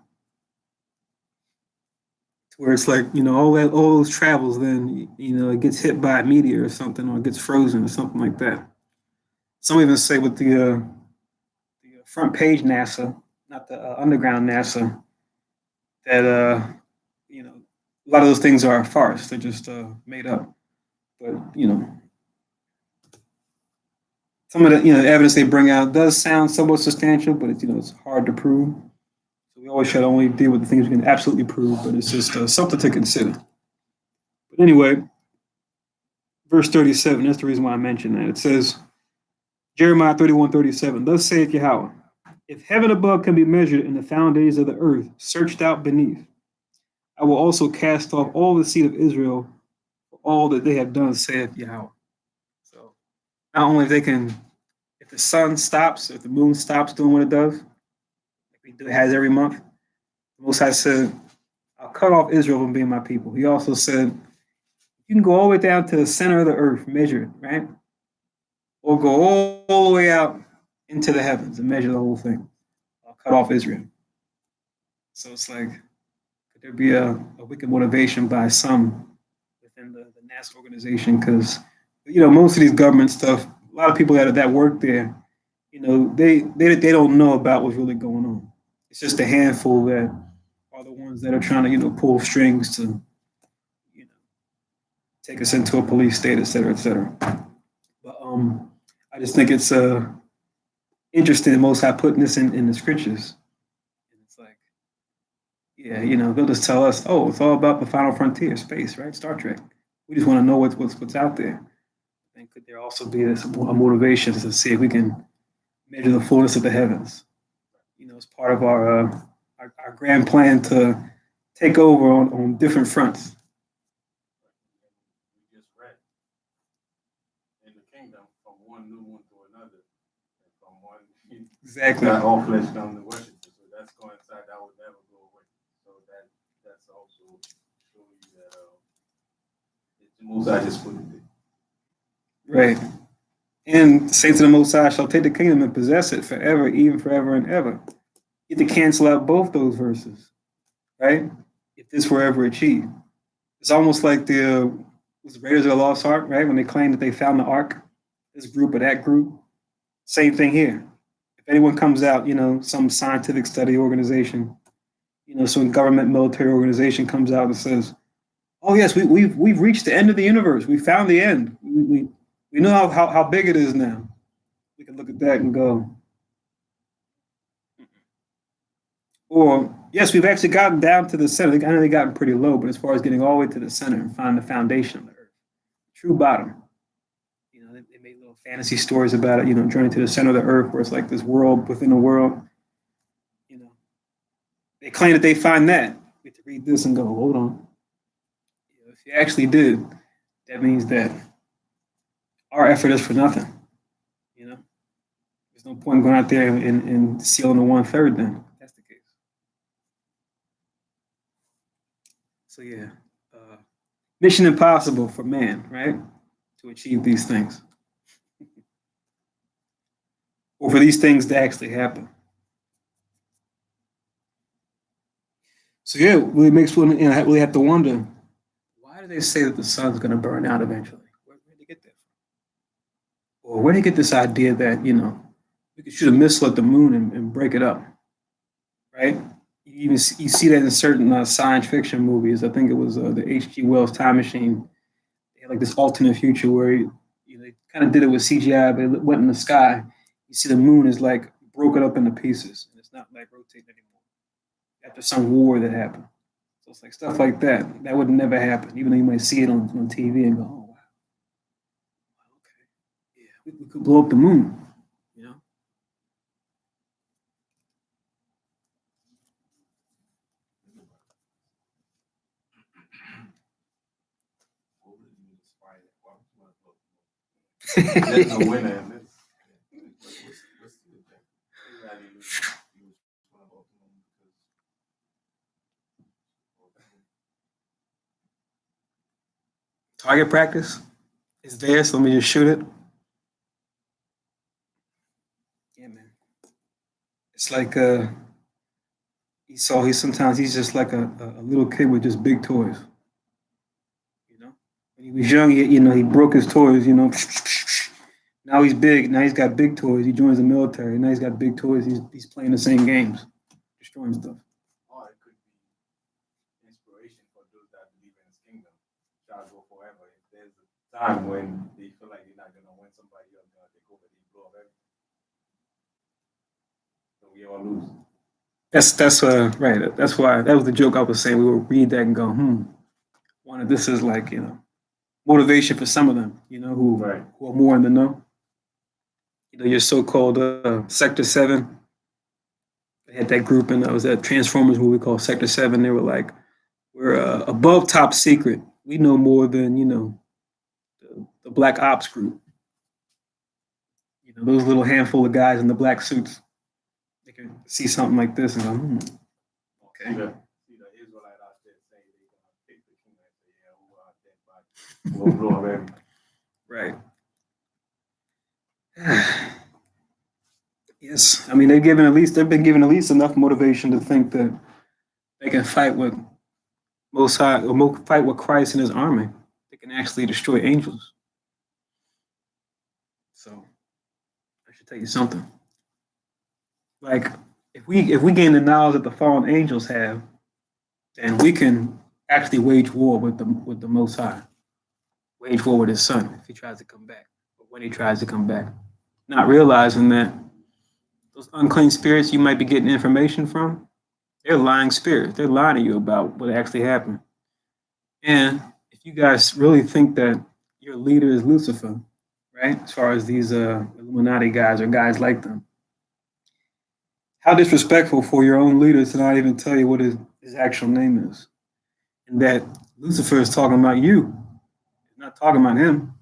To where it's like, all those travels, then, it gets hit by a meteor or something, or it gets frozen or something like that. Some even say with the front page NASA, not the underground NASA, that, a lot of those things are a farce. They're just made up. But, some of the evidence they bring out does sound somewhat substantial, but it's hard to prove. So we always try to only deal with the things we can absolutely prove, but it's just something to consider. But anyway, verse 37, that's the reason why I mentioned that. It says, Jeremiah 31:37, thus saith Yahweh, if heaven above can be measured and the foundations of the earth searched out beneath, I will also cast off all the seed of Israel for all that they have done, saith Yahweh. So not only if the sun stops, if the moon stops doing what it does, like it has every month, the Most High said, I'll cut off Israel from being my people. He also said, you can go all the way down to the center of the earth, measure it, right? Or go all the way out into the heavens and measure the whole thing. I'll cut off Israel. So it's like, could there be a wicked motivation by some within the NASA organization? Because, most of these government stuff, a lot of people that work there, they don't know about what's really going on. It's just a handful that are the ones that are trying to, pull strings to, take us into a police state, et cetera, et cetera. But I just think it's interesting, the Most High putting this in the scriptures. And it's like, yeah, they'll just tell us, oh, it's all about the final frontier, space, right? Star Trek. We just want to know what's out there. And could there also be a motivation to see if we can measure the fullness of the heavens? As part of our grand plan to take over on different fronts. We just read in the kingdom from one new one to another, and from one Exactly. all flesh come to worship. So that's coincide that would never go away. So that's also show you that it's the Most High just put it there. Right. And the saints of the Most High shall take the kingdom and possess it forever, even forever and ever. You have to cancel out both those verses, right? If this were ever achieved. It's almost like the Raiders of the Lost Ark, right? When they claim that they found the Ark, this group or that group. Same thing here. If anyone comes out, some scientific study organization, some government military organization comes out and says, oh yes, we've reached the end of the universe. We found the end. We know how big it is now. We can look at that and go, or yes, we've actually gotten down to the center. I know they've gotten pretty low, but as far as getting all the way to the center and find the foundation of the earth, true bottom. They made little fantasy stories about it, journey to the center of the earth, where it's like this world within a world. They claim that they find that. We have to read this and go, hold on. If you actually did, that means that our effort is for nothing. There's no point in going out there and sealing the 1/3 then. That's the case. So yeah, mission impossible for man, right? To achieve these things. Or for these things to actually happen. So yeah, it really makes one really have to wonder, why do they say that the sun's going to burn out eventually? Where did they get that from? Or where did they get this idea that, we could shoot a missile at the moon and break it up, right? You see that in certain science fiction movies. I think it was the H.G. Wells Time Machine. They had like this alternate future where they kind of did it with CGI, but it went in the sky. You see the moon is like broken up into pieces, and it's not like rotating anymore. After some war that happened. So it's like stuff like that. That would never happen, even though you might see it on TV and go, oh, wow. Okay. Yeah, we could blow up the moon, There's no winner in this. Target practice is there, so let me just shoot it. Yeah, man. It's like Esau. He's just like a little kid with just big toys. When he was young, he broke his toys. Now he's big. Now he's got big toys. He joins the military. Now he's got big toys. He's playing the same games, destroying stuff. Or it could be inspiration for those that believe in his kingdom shall go forever. If there's a time when they feel like they're not gonna win, somebody else gonna take over, they blow up everything. So we all lose. That's right. That's why that was the joke I was saying. We would read that and go, One of this is like motivation for some of them, Right. who are more in the know. Your so-called Sector 7. They had that group, and that was that Transformers movie called Sector 7. They were like, we're above top secret. We know more than, the Black Ops group. Those little handful of guys in the black suits. They can see something like this and go, See okay. the Israelite out there saying they're gonna take the king and say, yeah, who are dead body? We'll blow up everything. Right. Yes. I mean, they've been given at least enough motivation to think that they can fight with Most High, or fight with Christ and his army. They can actually destroy angels. So I should tell you something. Like, if we gain the knowledge that the fallen angels have, then we can actually wage war with the Most High. Wage war with his son if he tries to come back, or when he tries to come back. Not realizing that those unclean spirits you might be getting information from, they're lying spirits. They're lying to you about what actually happened. And if you guys really think that your leader is Lucifer, right? As far as these Illuminati guys or guys like them, how disrespectful for your own leader to not even tell you what his actual name is. And that Lucifer is talking about you, not talking about him.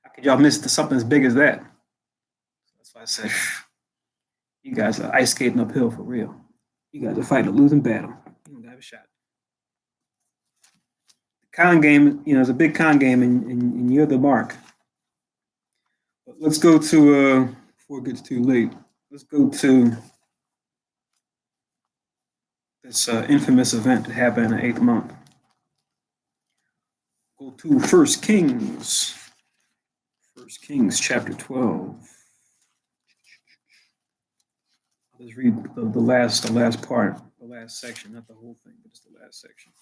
How could y'all miss something as big as that? That's why I said, you guys are ice skating uphill for real. You guys are fighting a losing battle. You don't have a shot. The con game, is a big con game, and you're the mark. But let's go to, before it gets too late, let's go to this infamous event that happened in the 8th month. Go to 1 Kings. 1 Kings chapter 12. I'll just read the last part, the last section, not the whole thing, but just the last section.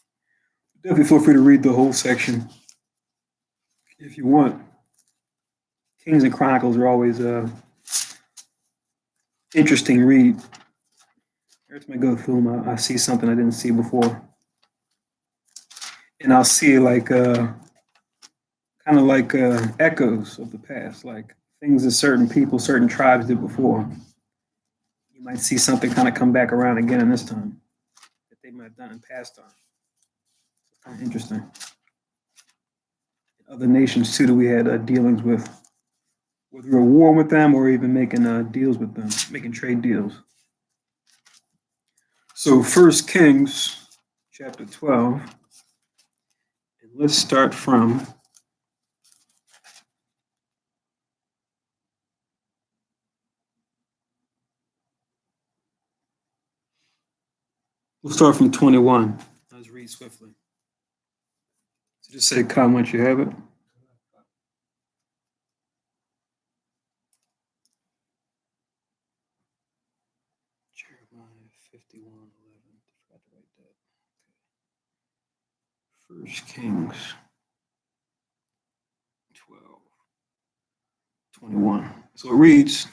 Definitely feel free to read the whole section if you want. Kings and Chronicles are always interesting read. Every time I go through them, I see something I didn't see before. And I'll see like kind of like echoes of the past, like things that certain people, certain tribes did before. You might see something kind of come back around again in this time that they might have done in past time. It's kind of interesting. Other nations too that we had dealings with, whether we were warring with them or even making deals with them, making trade deals. So 1 Kings chapter 12, and let's start from we'll start from 21. Let's read swiftly. So just say come once you have it. Jeremiah 51:11. Forgot to write that. 1 Kings 12:21. So it reads,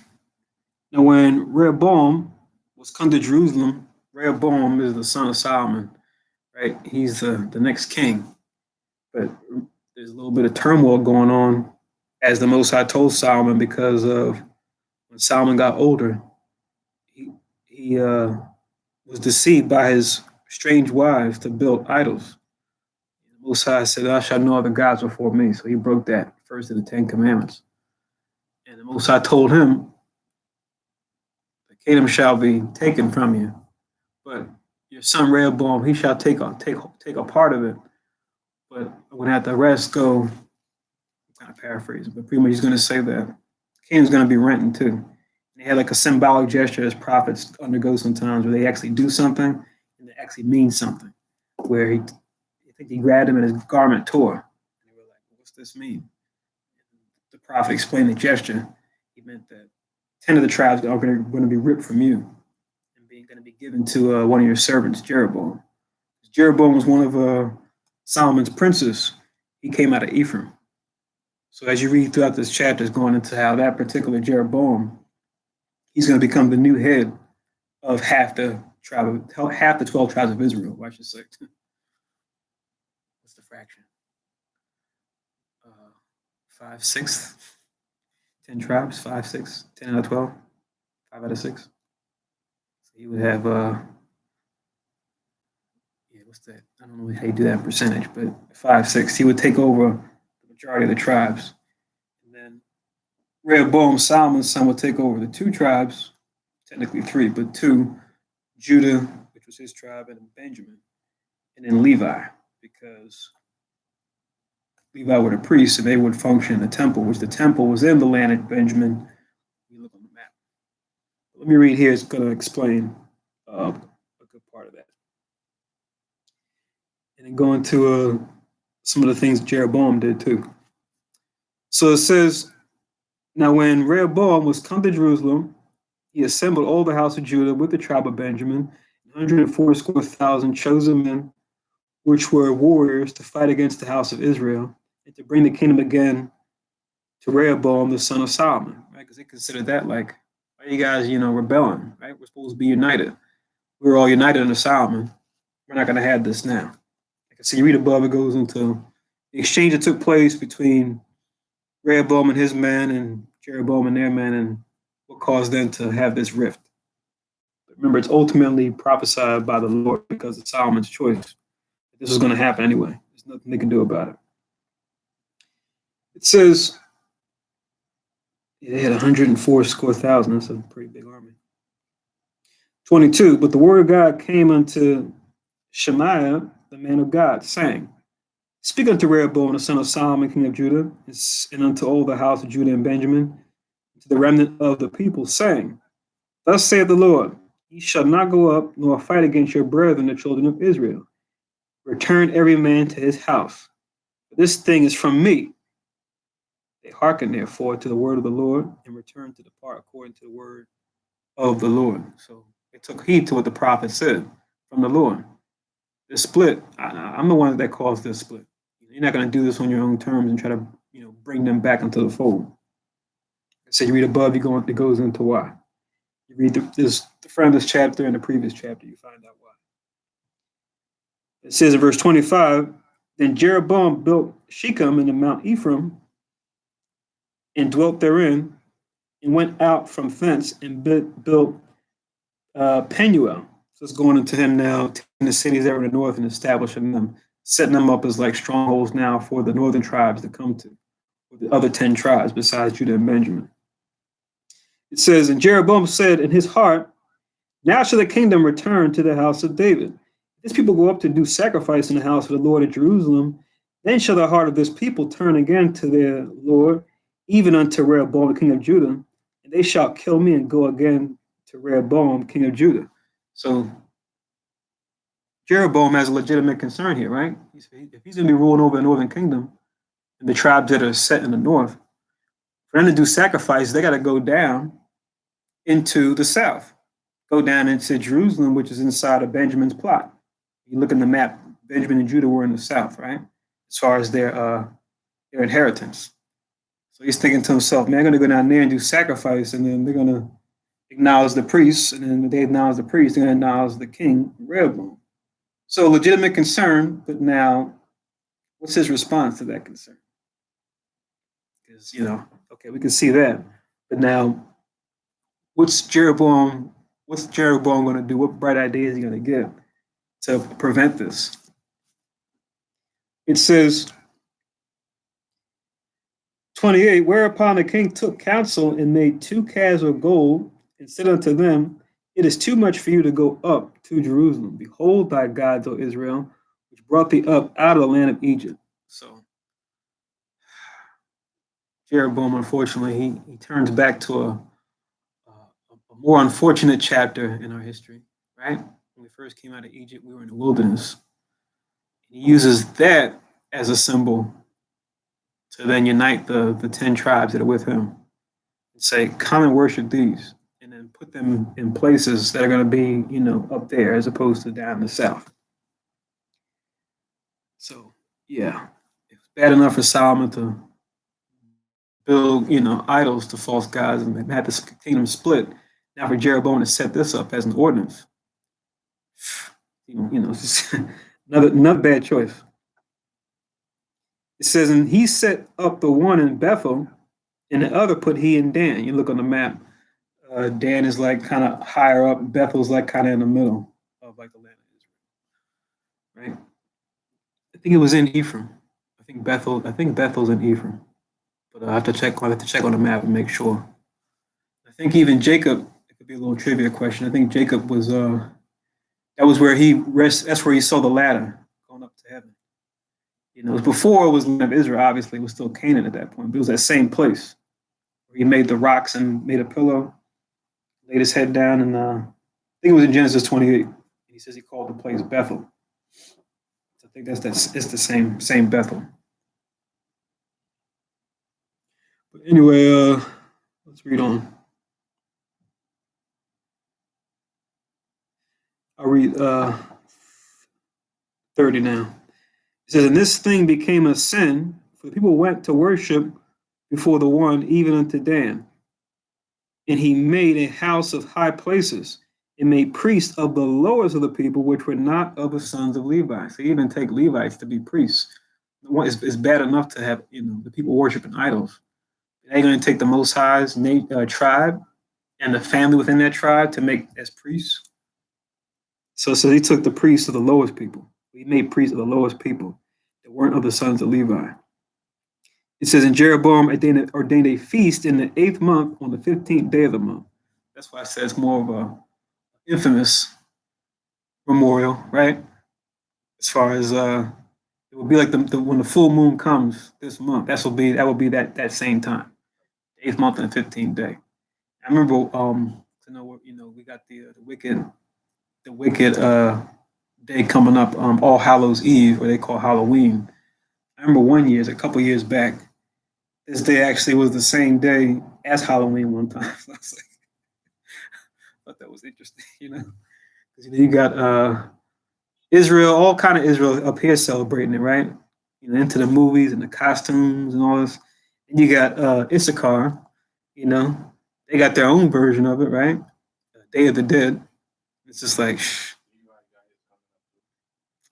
now when Rehoboam was come to Jerusalem, Rehoboam is the son of Solomon, right? He's the next king. But there's a little bit of turmoil going on, as the Most High told Solomon, because of when Solomon got older, he was deceived by his strange wives to build idols. The Most High said, "Thou shalt no other gods before me." So he broke that first of the 10 Commandments. And the Most High told him, "The kingdom shall be taken from you, but your son Rehoboam, he shall take a part of it. But when at the rest go," I'm kind of paraphrasing, but pretty much he's going to say that the kingdom's going to be renting too. And they had like a symbolic gesture as prophets undergo sometimes, where they actually do something and it actually means something. Where I think he grabbed him and his garment tore. And they were like, "What's this mean?" The prophet explained the gesture. He meant that 10 of the tribes are going to be ripped from you and going to be given to one of your servants, Jeroboam. Jeroboam was one of Solomon's princes. He came out of Ephraim. So as you read throughout this chapter, it's going into how that particular Jeroboam, he's going to become the new head of half the 12 tribes of Israel, I should say. What's the fraction? 5, 6, 10 tribes, 5, 6, 10 out of 12, 5 out of 6. So he would have, what's that? I don't know how you do that in percentage, but 5, 6. He would take over the majority of the tribes. And then Rehoboam, Solomon's son, would take over the 2 tribes, technically 3, but 2, Judah, which was his tribe, and Benjamin, and then Levi, because Levi were the priests and they would function in the temple, which the temple was in the land of Benjamin. You look on the map. Let me read here. It's going to explain a good part of that. And then go into some of the things Jeroboam did too. So it says, now when Rehoboam was come to Jerusalem, he assembled all the house of Judah with the tribe of Benjamin, 180,000 chosen men, which were warriors to fight against the house of Israel, and to bring the kingdom again to Rehoboam, the son of Solomon, right? Because they considered that like, why are you guys, rebelling, right? We're supposed to be united. We're all united under Solomon. We're not going to have this now. Like I see, you read above, it goes into the exchange that took place between Rehoboam and his men and Jeroboam and their men, and what caused them to have this rift. But remember, it's ultimately prophesied by the Lord because of Solomon's choice. This was going to happen anyway. There's nothing they can do about it. It says, they had 180,000. That's a pretty big army. 22, but the word of God came unto Shemaiah, the man of God, saying, speak unto Rehoboam, the son of Solomon, king of Judah, and unto all the house of Judah and Benjamin, to the remnant of the people, saying, thus saith the Lord, ye shall not go up nor fight against your brethren, the children of Israel. Return every man to his house. For this thing is from me. They hearken therefore to the word of the Lord and returned to depart according to the word of the Lord. So they took heed to what the prophet said from the Lord. The split, I'm the one that caused this split. You're not going to do this on your own terms and try to, bring them back into the fold. So you read above, it goes into why. You read the front of this chapter and the previous chapter, you find out why. It says in verse 25, then Jeroboam built Shechem in the Mount Ephraim and dwelt therein, and went out from thence and built Penuel. So it's going into him now, taking the cities that were in the north and establishing them, setting them up as like strongholds now for the northern tribes to come to, or the other 10 tribes besides Judah and Benjamin. It says, and Jeroboam said in his heart, now shall the kingdom return to the house of David. If this people go up to do sacrifice in the house of the Lord at Jerusalem, then shall the heart of this people turn again to their Lord, even unto Rehoboam, the king of Judah, and they shall kill me and go again to Rehoboam, king of Judah. So Jeroboam has a legitimate concern here, right? If he's going to be ruling over the northern kingdom and the tribes that are set in the north, for them to do sacrifice, they got to go down into the south, go down into Jerusalem, which is inside of Benjamin's plot. You look in the map, Benjamin and Judah were in the south, right? As far as their inheritance. So he's thinking to himself, man, I'm going to go down there and do sacrifice, and then they're going to acknowledge the priests, and then when they acknowledge the priests, they're going to acknowledge the king, Rehoboam. So legitimate concern, but now, what's his response to that concern? Because, okay, we can see that, but now, what's Jeroboam going to do? What bright idea is he going to get to prevent this? It says, 28, whereupon the king took counsel and made 2 calves of gold and said unto them, it is too much for you to go up to Jerusalem. Behold thy gods, O Israel, which brought thee up out of the land of Egypt. So Jeroboam, unfortunately, he turns back to a more unfortunate chapter in our history, right? When we first came out of Egypt, we were in the wilderness. He uses that as a symbol to then unite the 10 tribes that are with him and say, come and worship these, and then put them in places that are going to be, up there as opposed to down in the south. So, yeah, it's bad enough for Solomon to build, idols to false gods and had this kingdom split. Now for Jeroboam to set this up as an ordinance, it's just another bad choice. It says, and he set up the one in Bethel, and the other put he in Dan. You look on the map. Dan is like kind of higher up. Bethel's like kind of in the middle of like the land of Israel, right? I think it was in Ephraim. I think Bethel's in Ephraim, but I have to check. I have to check on the map and make sure. I think even Jacob. It could be a little trivia question. I think Jacob was. That was where he rests. That's where he saw the ladder going up to heaven. Before it was land of Israel. Obviously, it was still Canaan at that point. But it was that same place where he made the rocks and made a pillow, laid his head down, and I think it was in Genesis 28. He says he called the place Bethel. So I think it's the same Bethel. But anyway, let's read on. I'll read 30 now. It says, and this thing became a sin, for the people went to worship before the one, even unto Dan. And he made a house of high places, and made priests of the lowest of the people, which were not of the sons of Levi. So even take Levites to be priests. It's bad enough to have, the people worshiping idols. They're going to take the Most High's tribe and the family within that tribe to make as priests. So he took the priests of the lowest people. He made priests of the lowest people that weren't of the sons of Levi. It says, and Jeroboam ordained a feast in the 8th month on the 15th day of the month. That's why I said it's more of a infamous memorial, right? As far as it will be like when the full moon comes this month. That will be that same time, 8th month and the 15th day. I remember we got the wicked day coming up, All Hallows Eve, or they call Halloween. I remember one year, a couple years back, this day actually was the same day as Halloween one time. So I was like, I thought that was interesting, because you got Israel, all kind of Israel up here celebrating it, right? Into the movies and the costumes and all this. And you got Issachar, they got their own version of it, right? Day of the Dead. It's just like,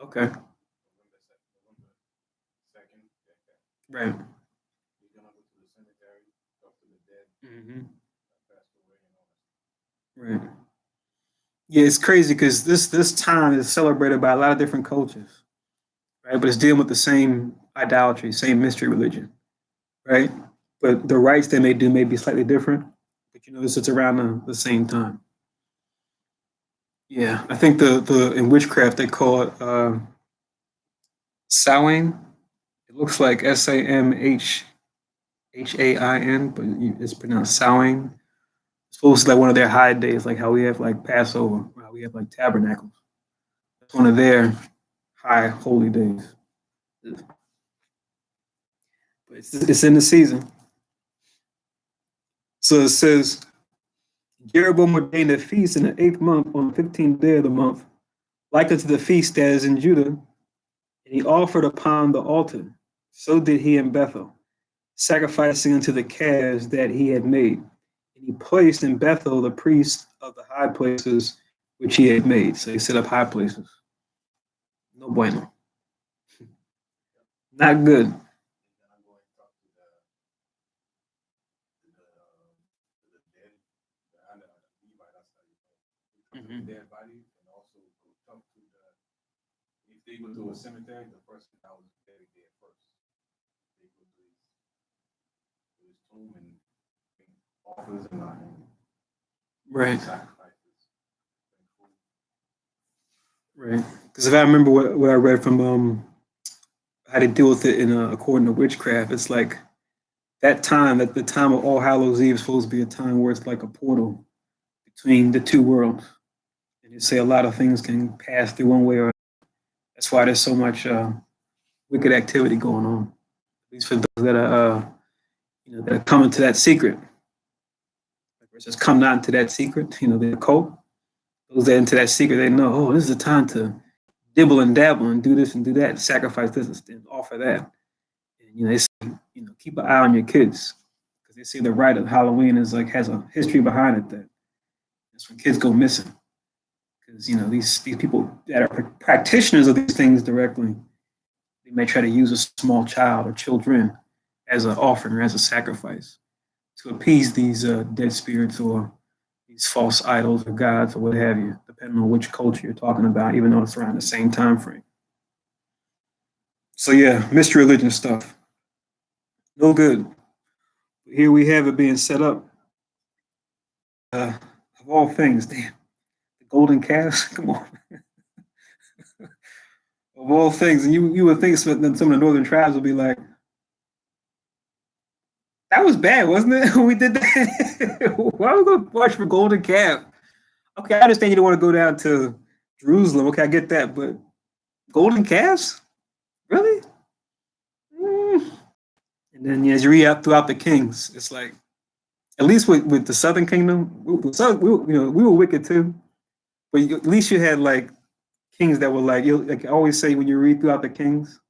okay. Right. Mm-hmm. Right. Yeah, it's crazy because this time is celebrated by a lot of different cultures, right? But it's dealing with the same idolatry, same mystery religion, right? But the rites they may do may be slightly different. But this is around the same time. Yeah, I think the in witchcraft they call it Samhain. It looks like Samhain, but it's pronounced Samhain. It's supposed to be like one of their high days, like how we have like Passover, or how we have like Tabernacles. It's one of their high holy days. But it's in the season. So it says, Jeroboam ordained a feast in the 8th month on the 15th day of the month, like unto the feast that is in Judah, and he offered upon the altar. So did he in Bethel, sacrificing unto the calves that he had made. And he placed in Bethel the priests of the high places which he had made. So he set up high places. No bueno. Not good. Mm-hmm. Dead body, and also talk to if they go to a cemetery, the person that was buried there first. They go to his tomb and offers and right. Sacrifices. Right. Because if I remember what I read from how to deal with it in according to witchcraft, it's like that time, that the time of All Hallows Eve is supposed to be a time where it's like a portal between the two worlds. And you say a lot of things can pass through one way or another. That's why there's so much wicked activity going on. At least for those that are, that are coming to that secret. Like it says, come not into that secret, the occult. Those that are into that secret, they know, oh, this is the time to dibble and dabble and do this and do that, and sacrifice this and offer that. And they say, keep an eye on your kids. because they say the rite of Halloween is like has a history behind it that that's when kids go missing. Because these people that are practitioners of these things directly, they may try to use a small child or children as an offering or as a sacrifice to appease these dead spirits or these false idols or gods or what have you, depending on which culture you're talking about, even though it's around the same time frame. So yeah, mystery religion stuff. No good. Here we have it being set up. Of all things, damn. The golden calves? Come on. Of all things, and you would think some of the northern tribes would be like, that was bad, wasn't it? When we did that. Why are we going to watch for golden calf? Okay, I understand you don't want to go down to Jerusalem. Okay, I get that, but golden calves? Really? And then as you read out throughout the kings, it's like, at least with the Southern Kingdom, we were wicked too, but at least you had like kings that were like I always say when you read throughout the kings,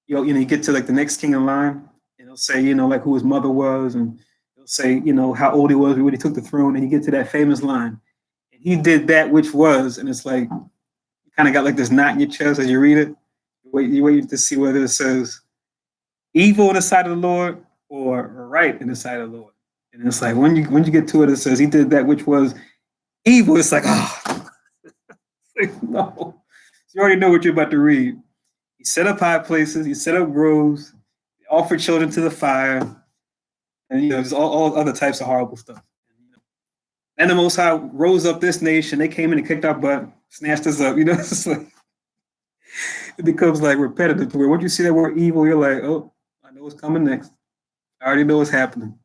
you get to like the next king in line, and it'll say like who his mother was, and it'll say how old he was when he took the throne, and you get to that famous line, and he did that which was, and it's like you kind of got like this knot in your chest as you read it. You wait to see whether it says evil in the sight of the Lord or right in the sight of the Lord. And it's like when you get to it, it says he did that which was evil. It's like, oh, no. You already know what you're about to read. He set up high places, he set up groves, he offered children to the fire, and there's all other types of horrible stuff. And the Most High rose up this nation. They came in and kicked our butt, snatched us up. It's like it becomes like repetitive to where once you see that word evil, you're like, oh, I know what's coming next. I already know what's happening.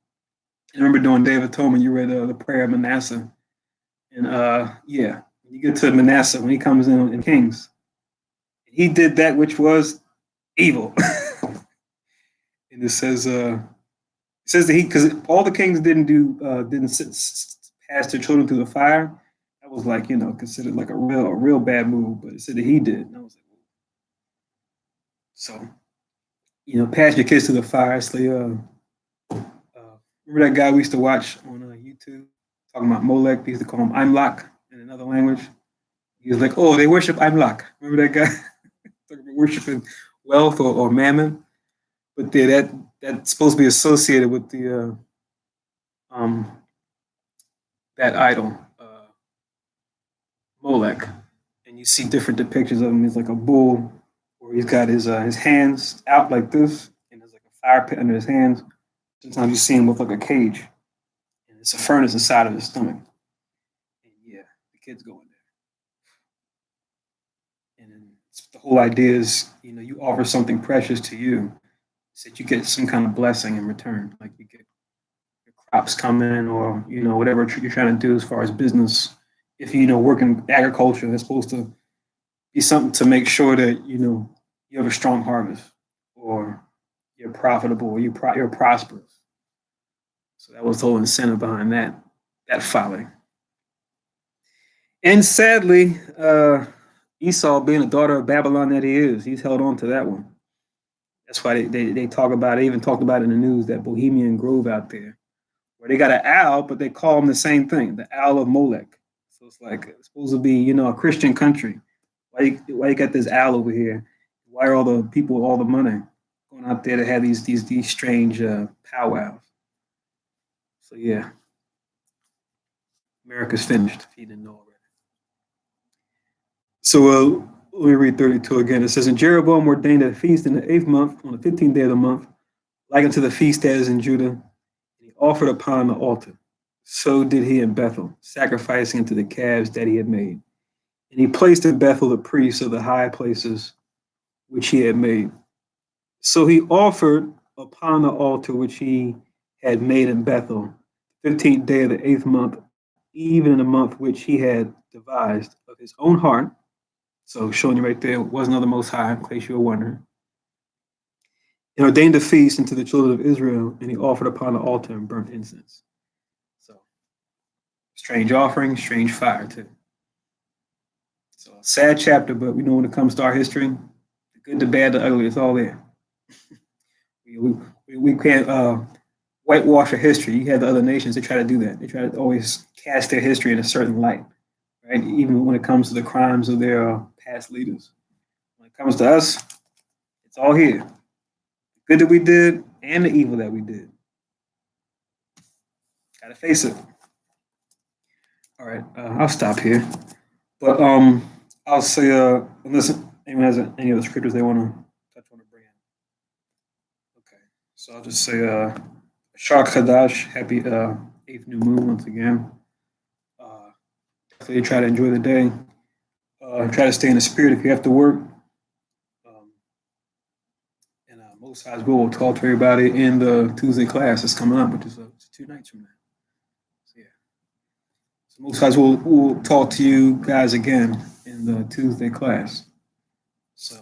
I remember doing Day of Atonement, you read the prayer of Manasseh. And when you get to Manasseh, when he comes in Kings, he did that which was evil. And it says that because all the kings didn't pass their children through the fire. That was like, considered like a real bad move, but it said that he did. And I was like, so, pass your kids to the fire. So, remember that guy we used to watch on YouTube talking about Molech? We used to call him Imlach in another language. He was like, oh, they worship Imlach. Remember that guy? Talking about worshiping wealth or mammon. But that's supposed to be associated with the that idol, Molech. And you see different depictions of him. He's like a bull, where he's got his hands out like this, and there's like a fire pit under his hands. Sometimes you see him with like a cage, and it's a furnace inside of his stomach. And yeah, the kids go in there. And then the whole idea is, you offer something precious to you, so that you get some kind of blessing in return. Like you get your crops coming, or whatever you're trying to do as far as business. If you work in agriculture, that's supposed to be something to make sure that you have a strong harvest, or you're profitable, or you're prosperous. So that was the whole incentive behind that folly. And sadly, Esau, being a daughter of Babylon that he is, he's held on to that one. That's why they talk about it, even talked about it in the news, that Bohemian Grove out there, where they got an owl, but they call them the same thing, the Owl of Molech. So it's like, it's supposed to be, a Christian country. Why you got this owl over here? Why are all the people with all the money going out there to have these strange powwows? So yeah, America's finished, if you didn't know already. So let me read 32 again. It says, and Jeroboam ordained a feast in the 8th month, on the 15th day of the month, like unto the feast that is in Judah, and he offered upon the altar. So did he in Bethel, sacrificing unto the calves that he had made. And he placed in Bethel the priests of the high places which he had made. So he offered upon the altar which he had made in Bethel, 15th day of the 8th month, even in the month which he had devised of his own heart. So showing you right there, it wasn't of the Most High, in case you were wondering. And ordained a feast unto the children of Israel, and he offered upon the altar and burnt incense. So, strange offering, strange fire too. So a sad chapter, but we know when it comes to our history, the good, the bad, the ugly, it's all there. We can't whitewash of history. You had the other nations, they try to do that. They try to always cast their history in a certain light, right? Even when it comes to the crimes of their past leaders. When it comes to us, it's all here. The good that we did and the evil that we did. Gotta face it. All right, I'll stop here. But I'll say, unless anyone has any other scriptures they want to touch on or bring in. Okay, so I'll just say, Shar Kadash, happy 8th new moon once again. Definitely try to enjoy the day. Try to stay in the spirit if you have to work. And Most High's will talk to everybody in the Tuesday class that's coming up, which is 2 nights from now. So yeah. So Most High's will talk to you guys again in the Tuesday class. So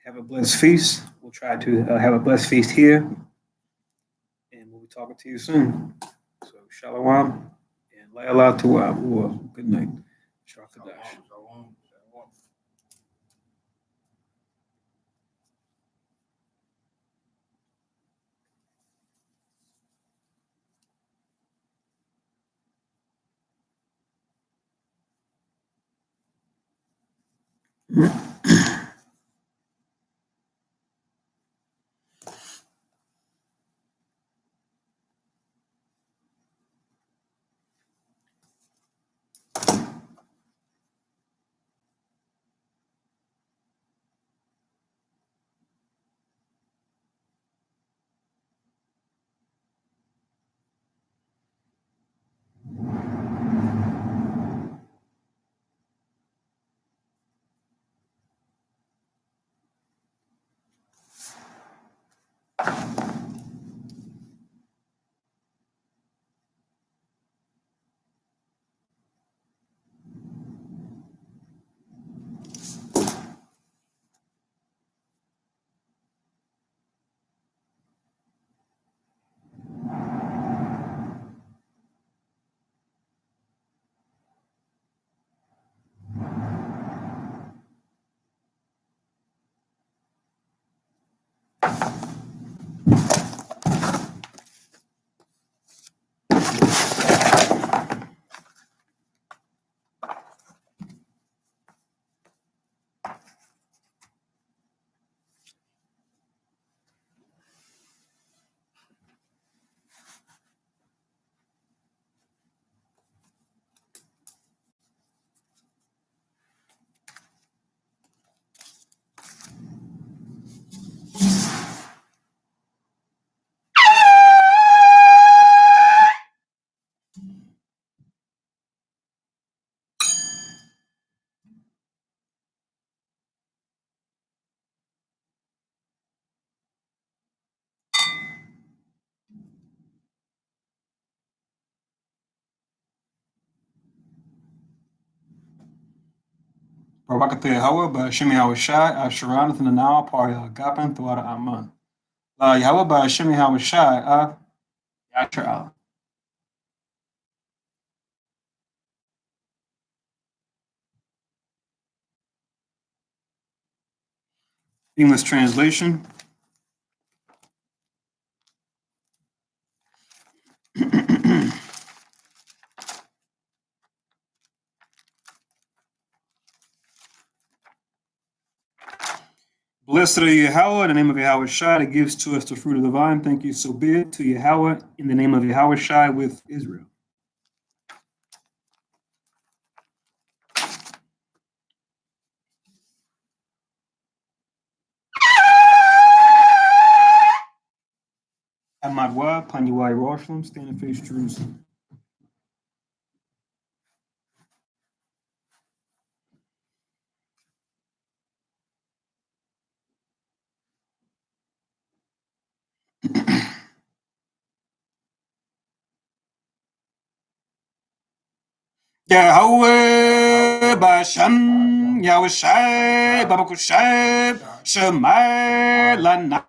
have a blessed feast. We'll try to have a blessed feast here. And we'll be talking to you soon. So Shalom and Layla Tawab. Good night. Shalom. Barakatah Yahweh, Ba'Shem Yahweh Shai, Asheran, and the now, Pari Agapan, Tuara Aman. Yahweh, Ba'Shem Yahweh Shai, Yasher Allah. English translation. Blessed are Yahweh, in the name of Yahweh Shai, that gives to us the fruit of the vine. Thank you, so be it. To Yahweh, in the name of Yahweh Shai, with Israel. Amadwa, Panyuai Roshlam, stand and face Jerusalem. Yahweh Basham Yahweh Shai Babakushai Shemai Lanawe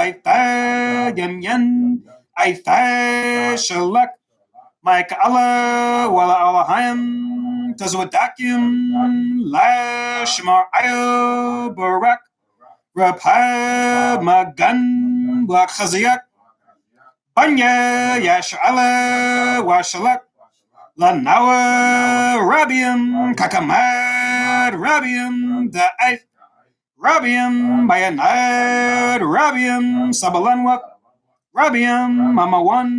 Aita Yemyen Aita Shalak Mike Allah Wala Allahayim Tazwadakim La Shemar Ayo Barak Rabha Magan Black Chaziak Banya Yash'ala Washalak Lanawa Rabium Kakamad Rabium Da'if Rabium Bayanad Rabium Sabalanwak Rabium Mamawan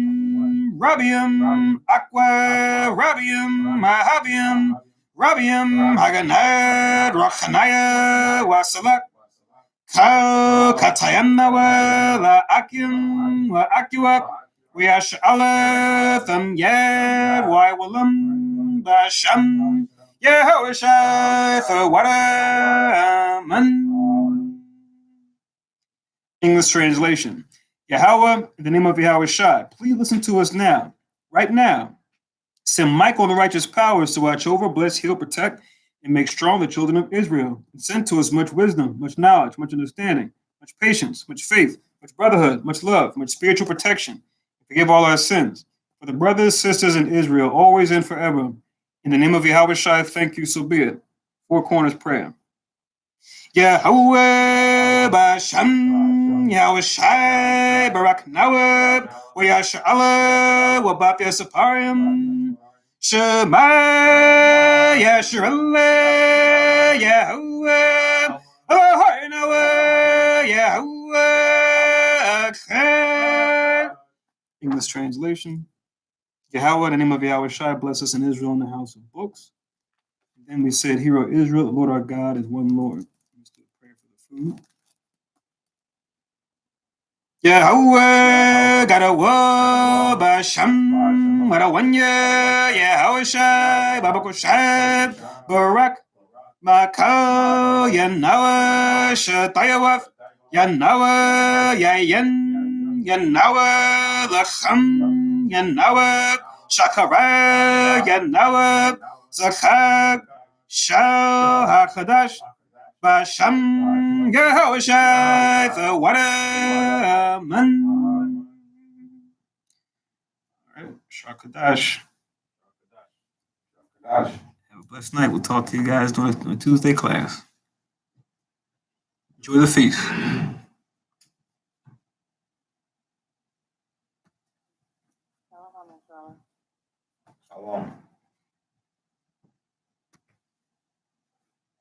Rabium Aqua Rabium Mahabium Rabium Haganad Rachanaya Wasalak Katayanawa La Akim La Akiwak Wiash Aleph Yad Waiwalam Basham Yehoshai Wadaman. English translation. Yahweh, in the name of Yahweh Shai, please listen to us now, right now. Send Michael the righteous powers to watch over, bless, heal, protect, and make strong the children of Israel. And send to us much wisdom, much knowledge, much understanding, much patience, much faith, much brotherhood, much love, much spiritual protection. Forgive all our sins. For the brothers, sisters in Israel, always and forever. In the name of Yahweh Shai, thank you, so be it. Four Corners Prayer. Yahweh Basham, Yahweh Shai, Barak Nawab, Wayashala, Wabap Yasaparim, Shema, Yasharale, Yahweh, Elohai Naweh, Yahweh, Akher. English translation. Yahweh, in the name of Yahweh Shai, bless us in Israel in the house of books. And then we said, Hear, O Israel, the Lord our God is one Lord. Food. Yahweh Gadawa Basham Madawanya Yahweh Shai Babakoshai Barak Makal Yanawa Shatayawaf Yanawa Yayan Yanawa Lacham Yanawa Shakara Yanawa Zachak Shal HaKadash Basham Yehoshai the Wadaman. All right, Shakadash. Have a blessed night. We'll talk to you guys during Tuesday class. Enjoy the feast. Shalom.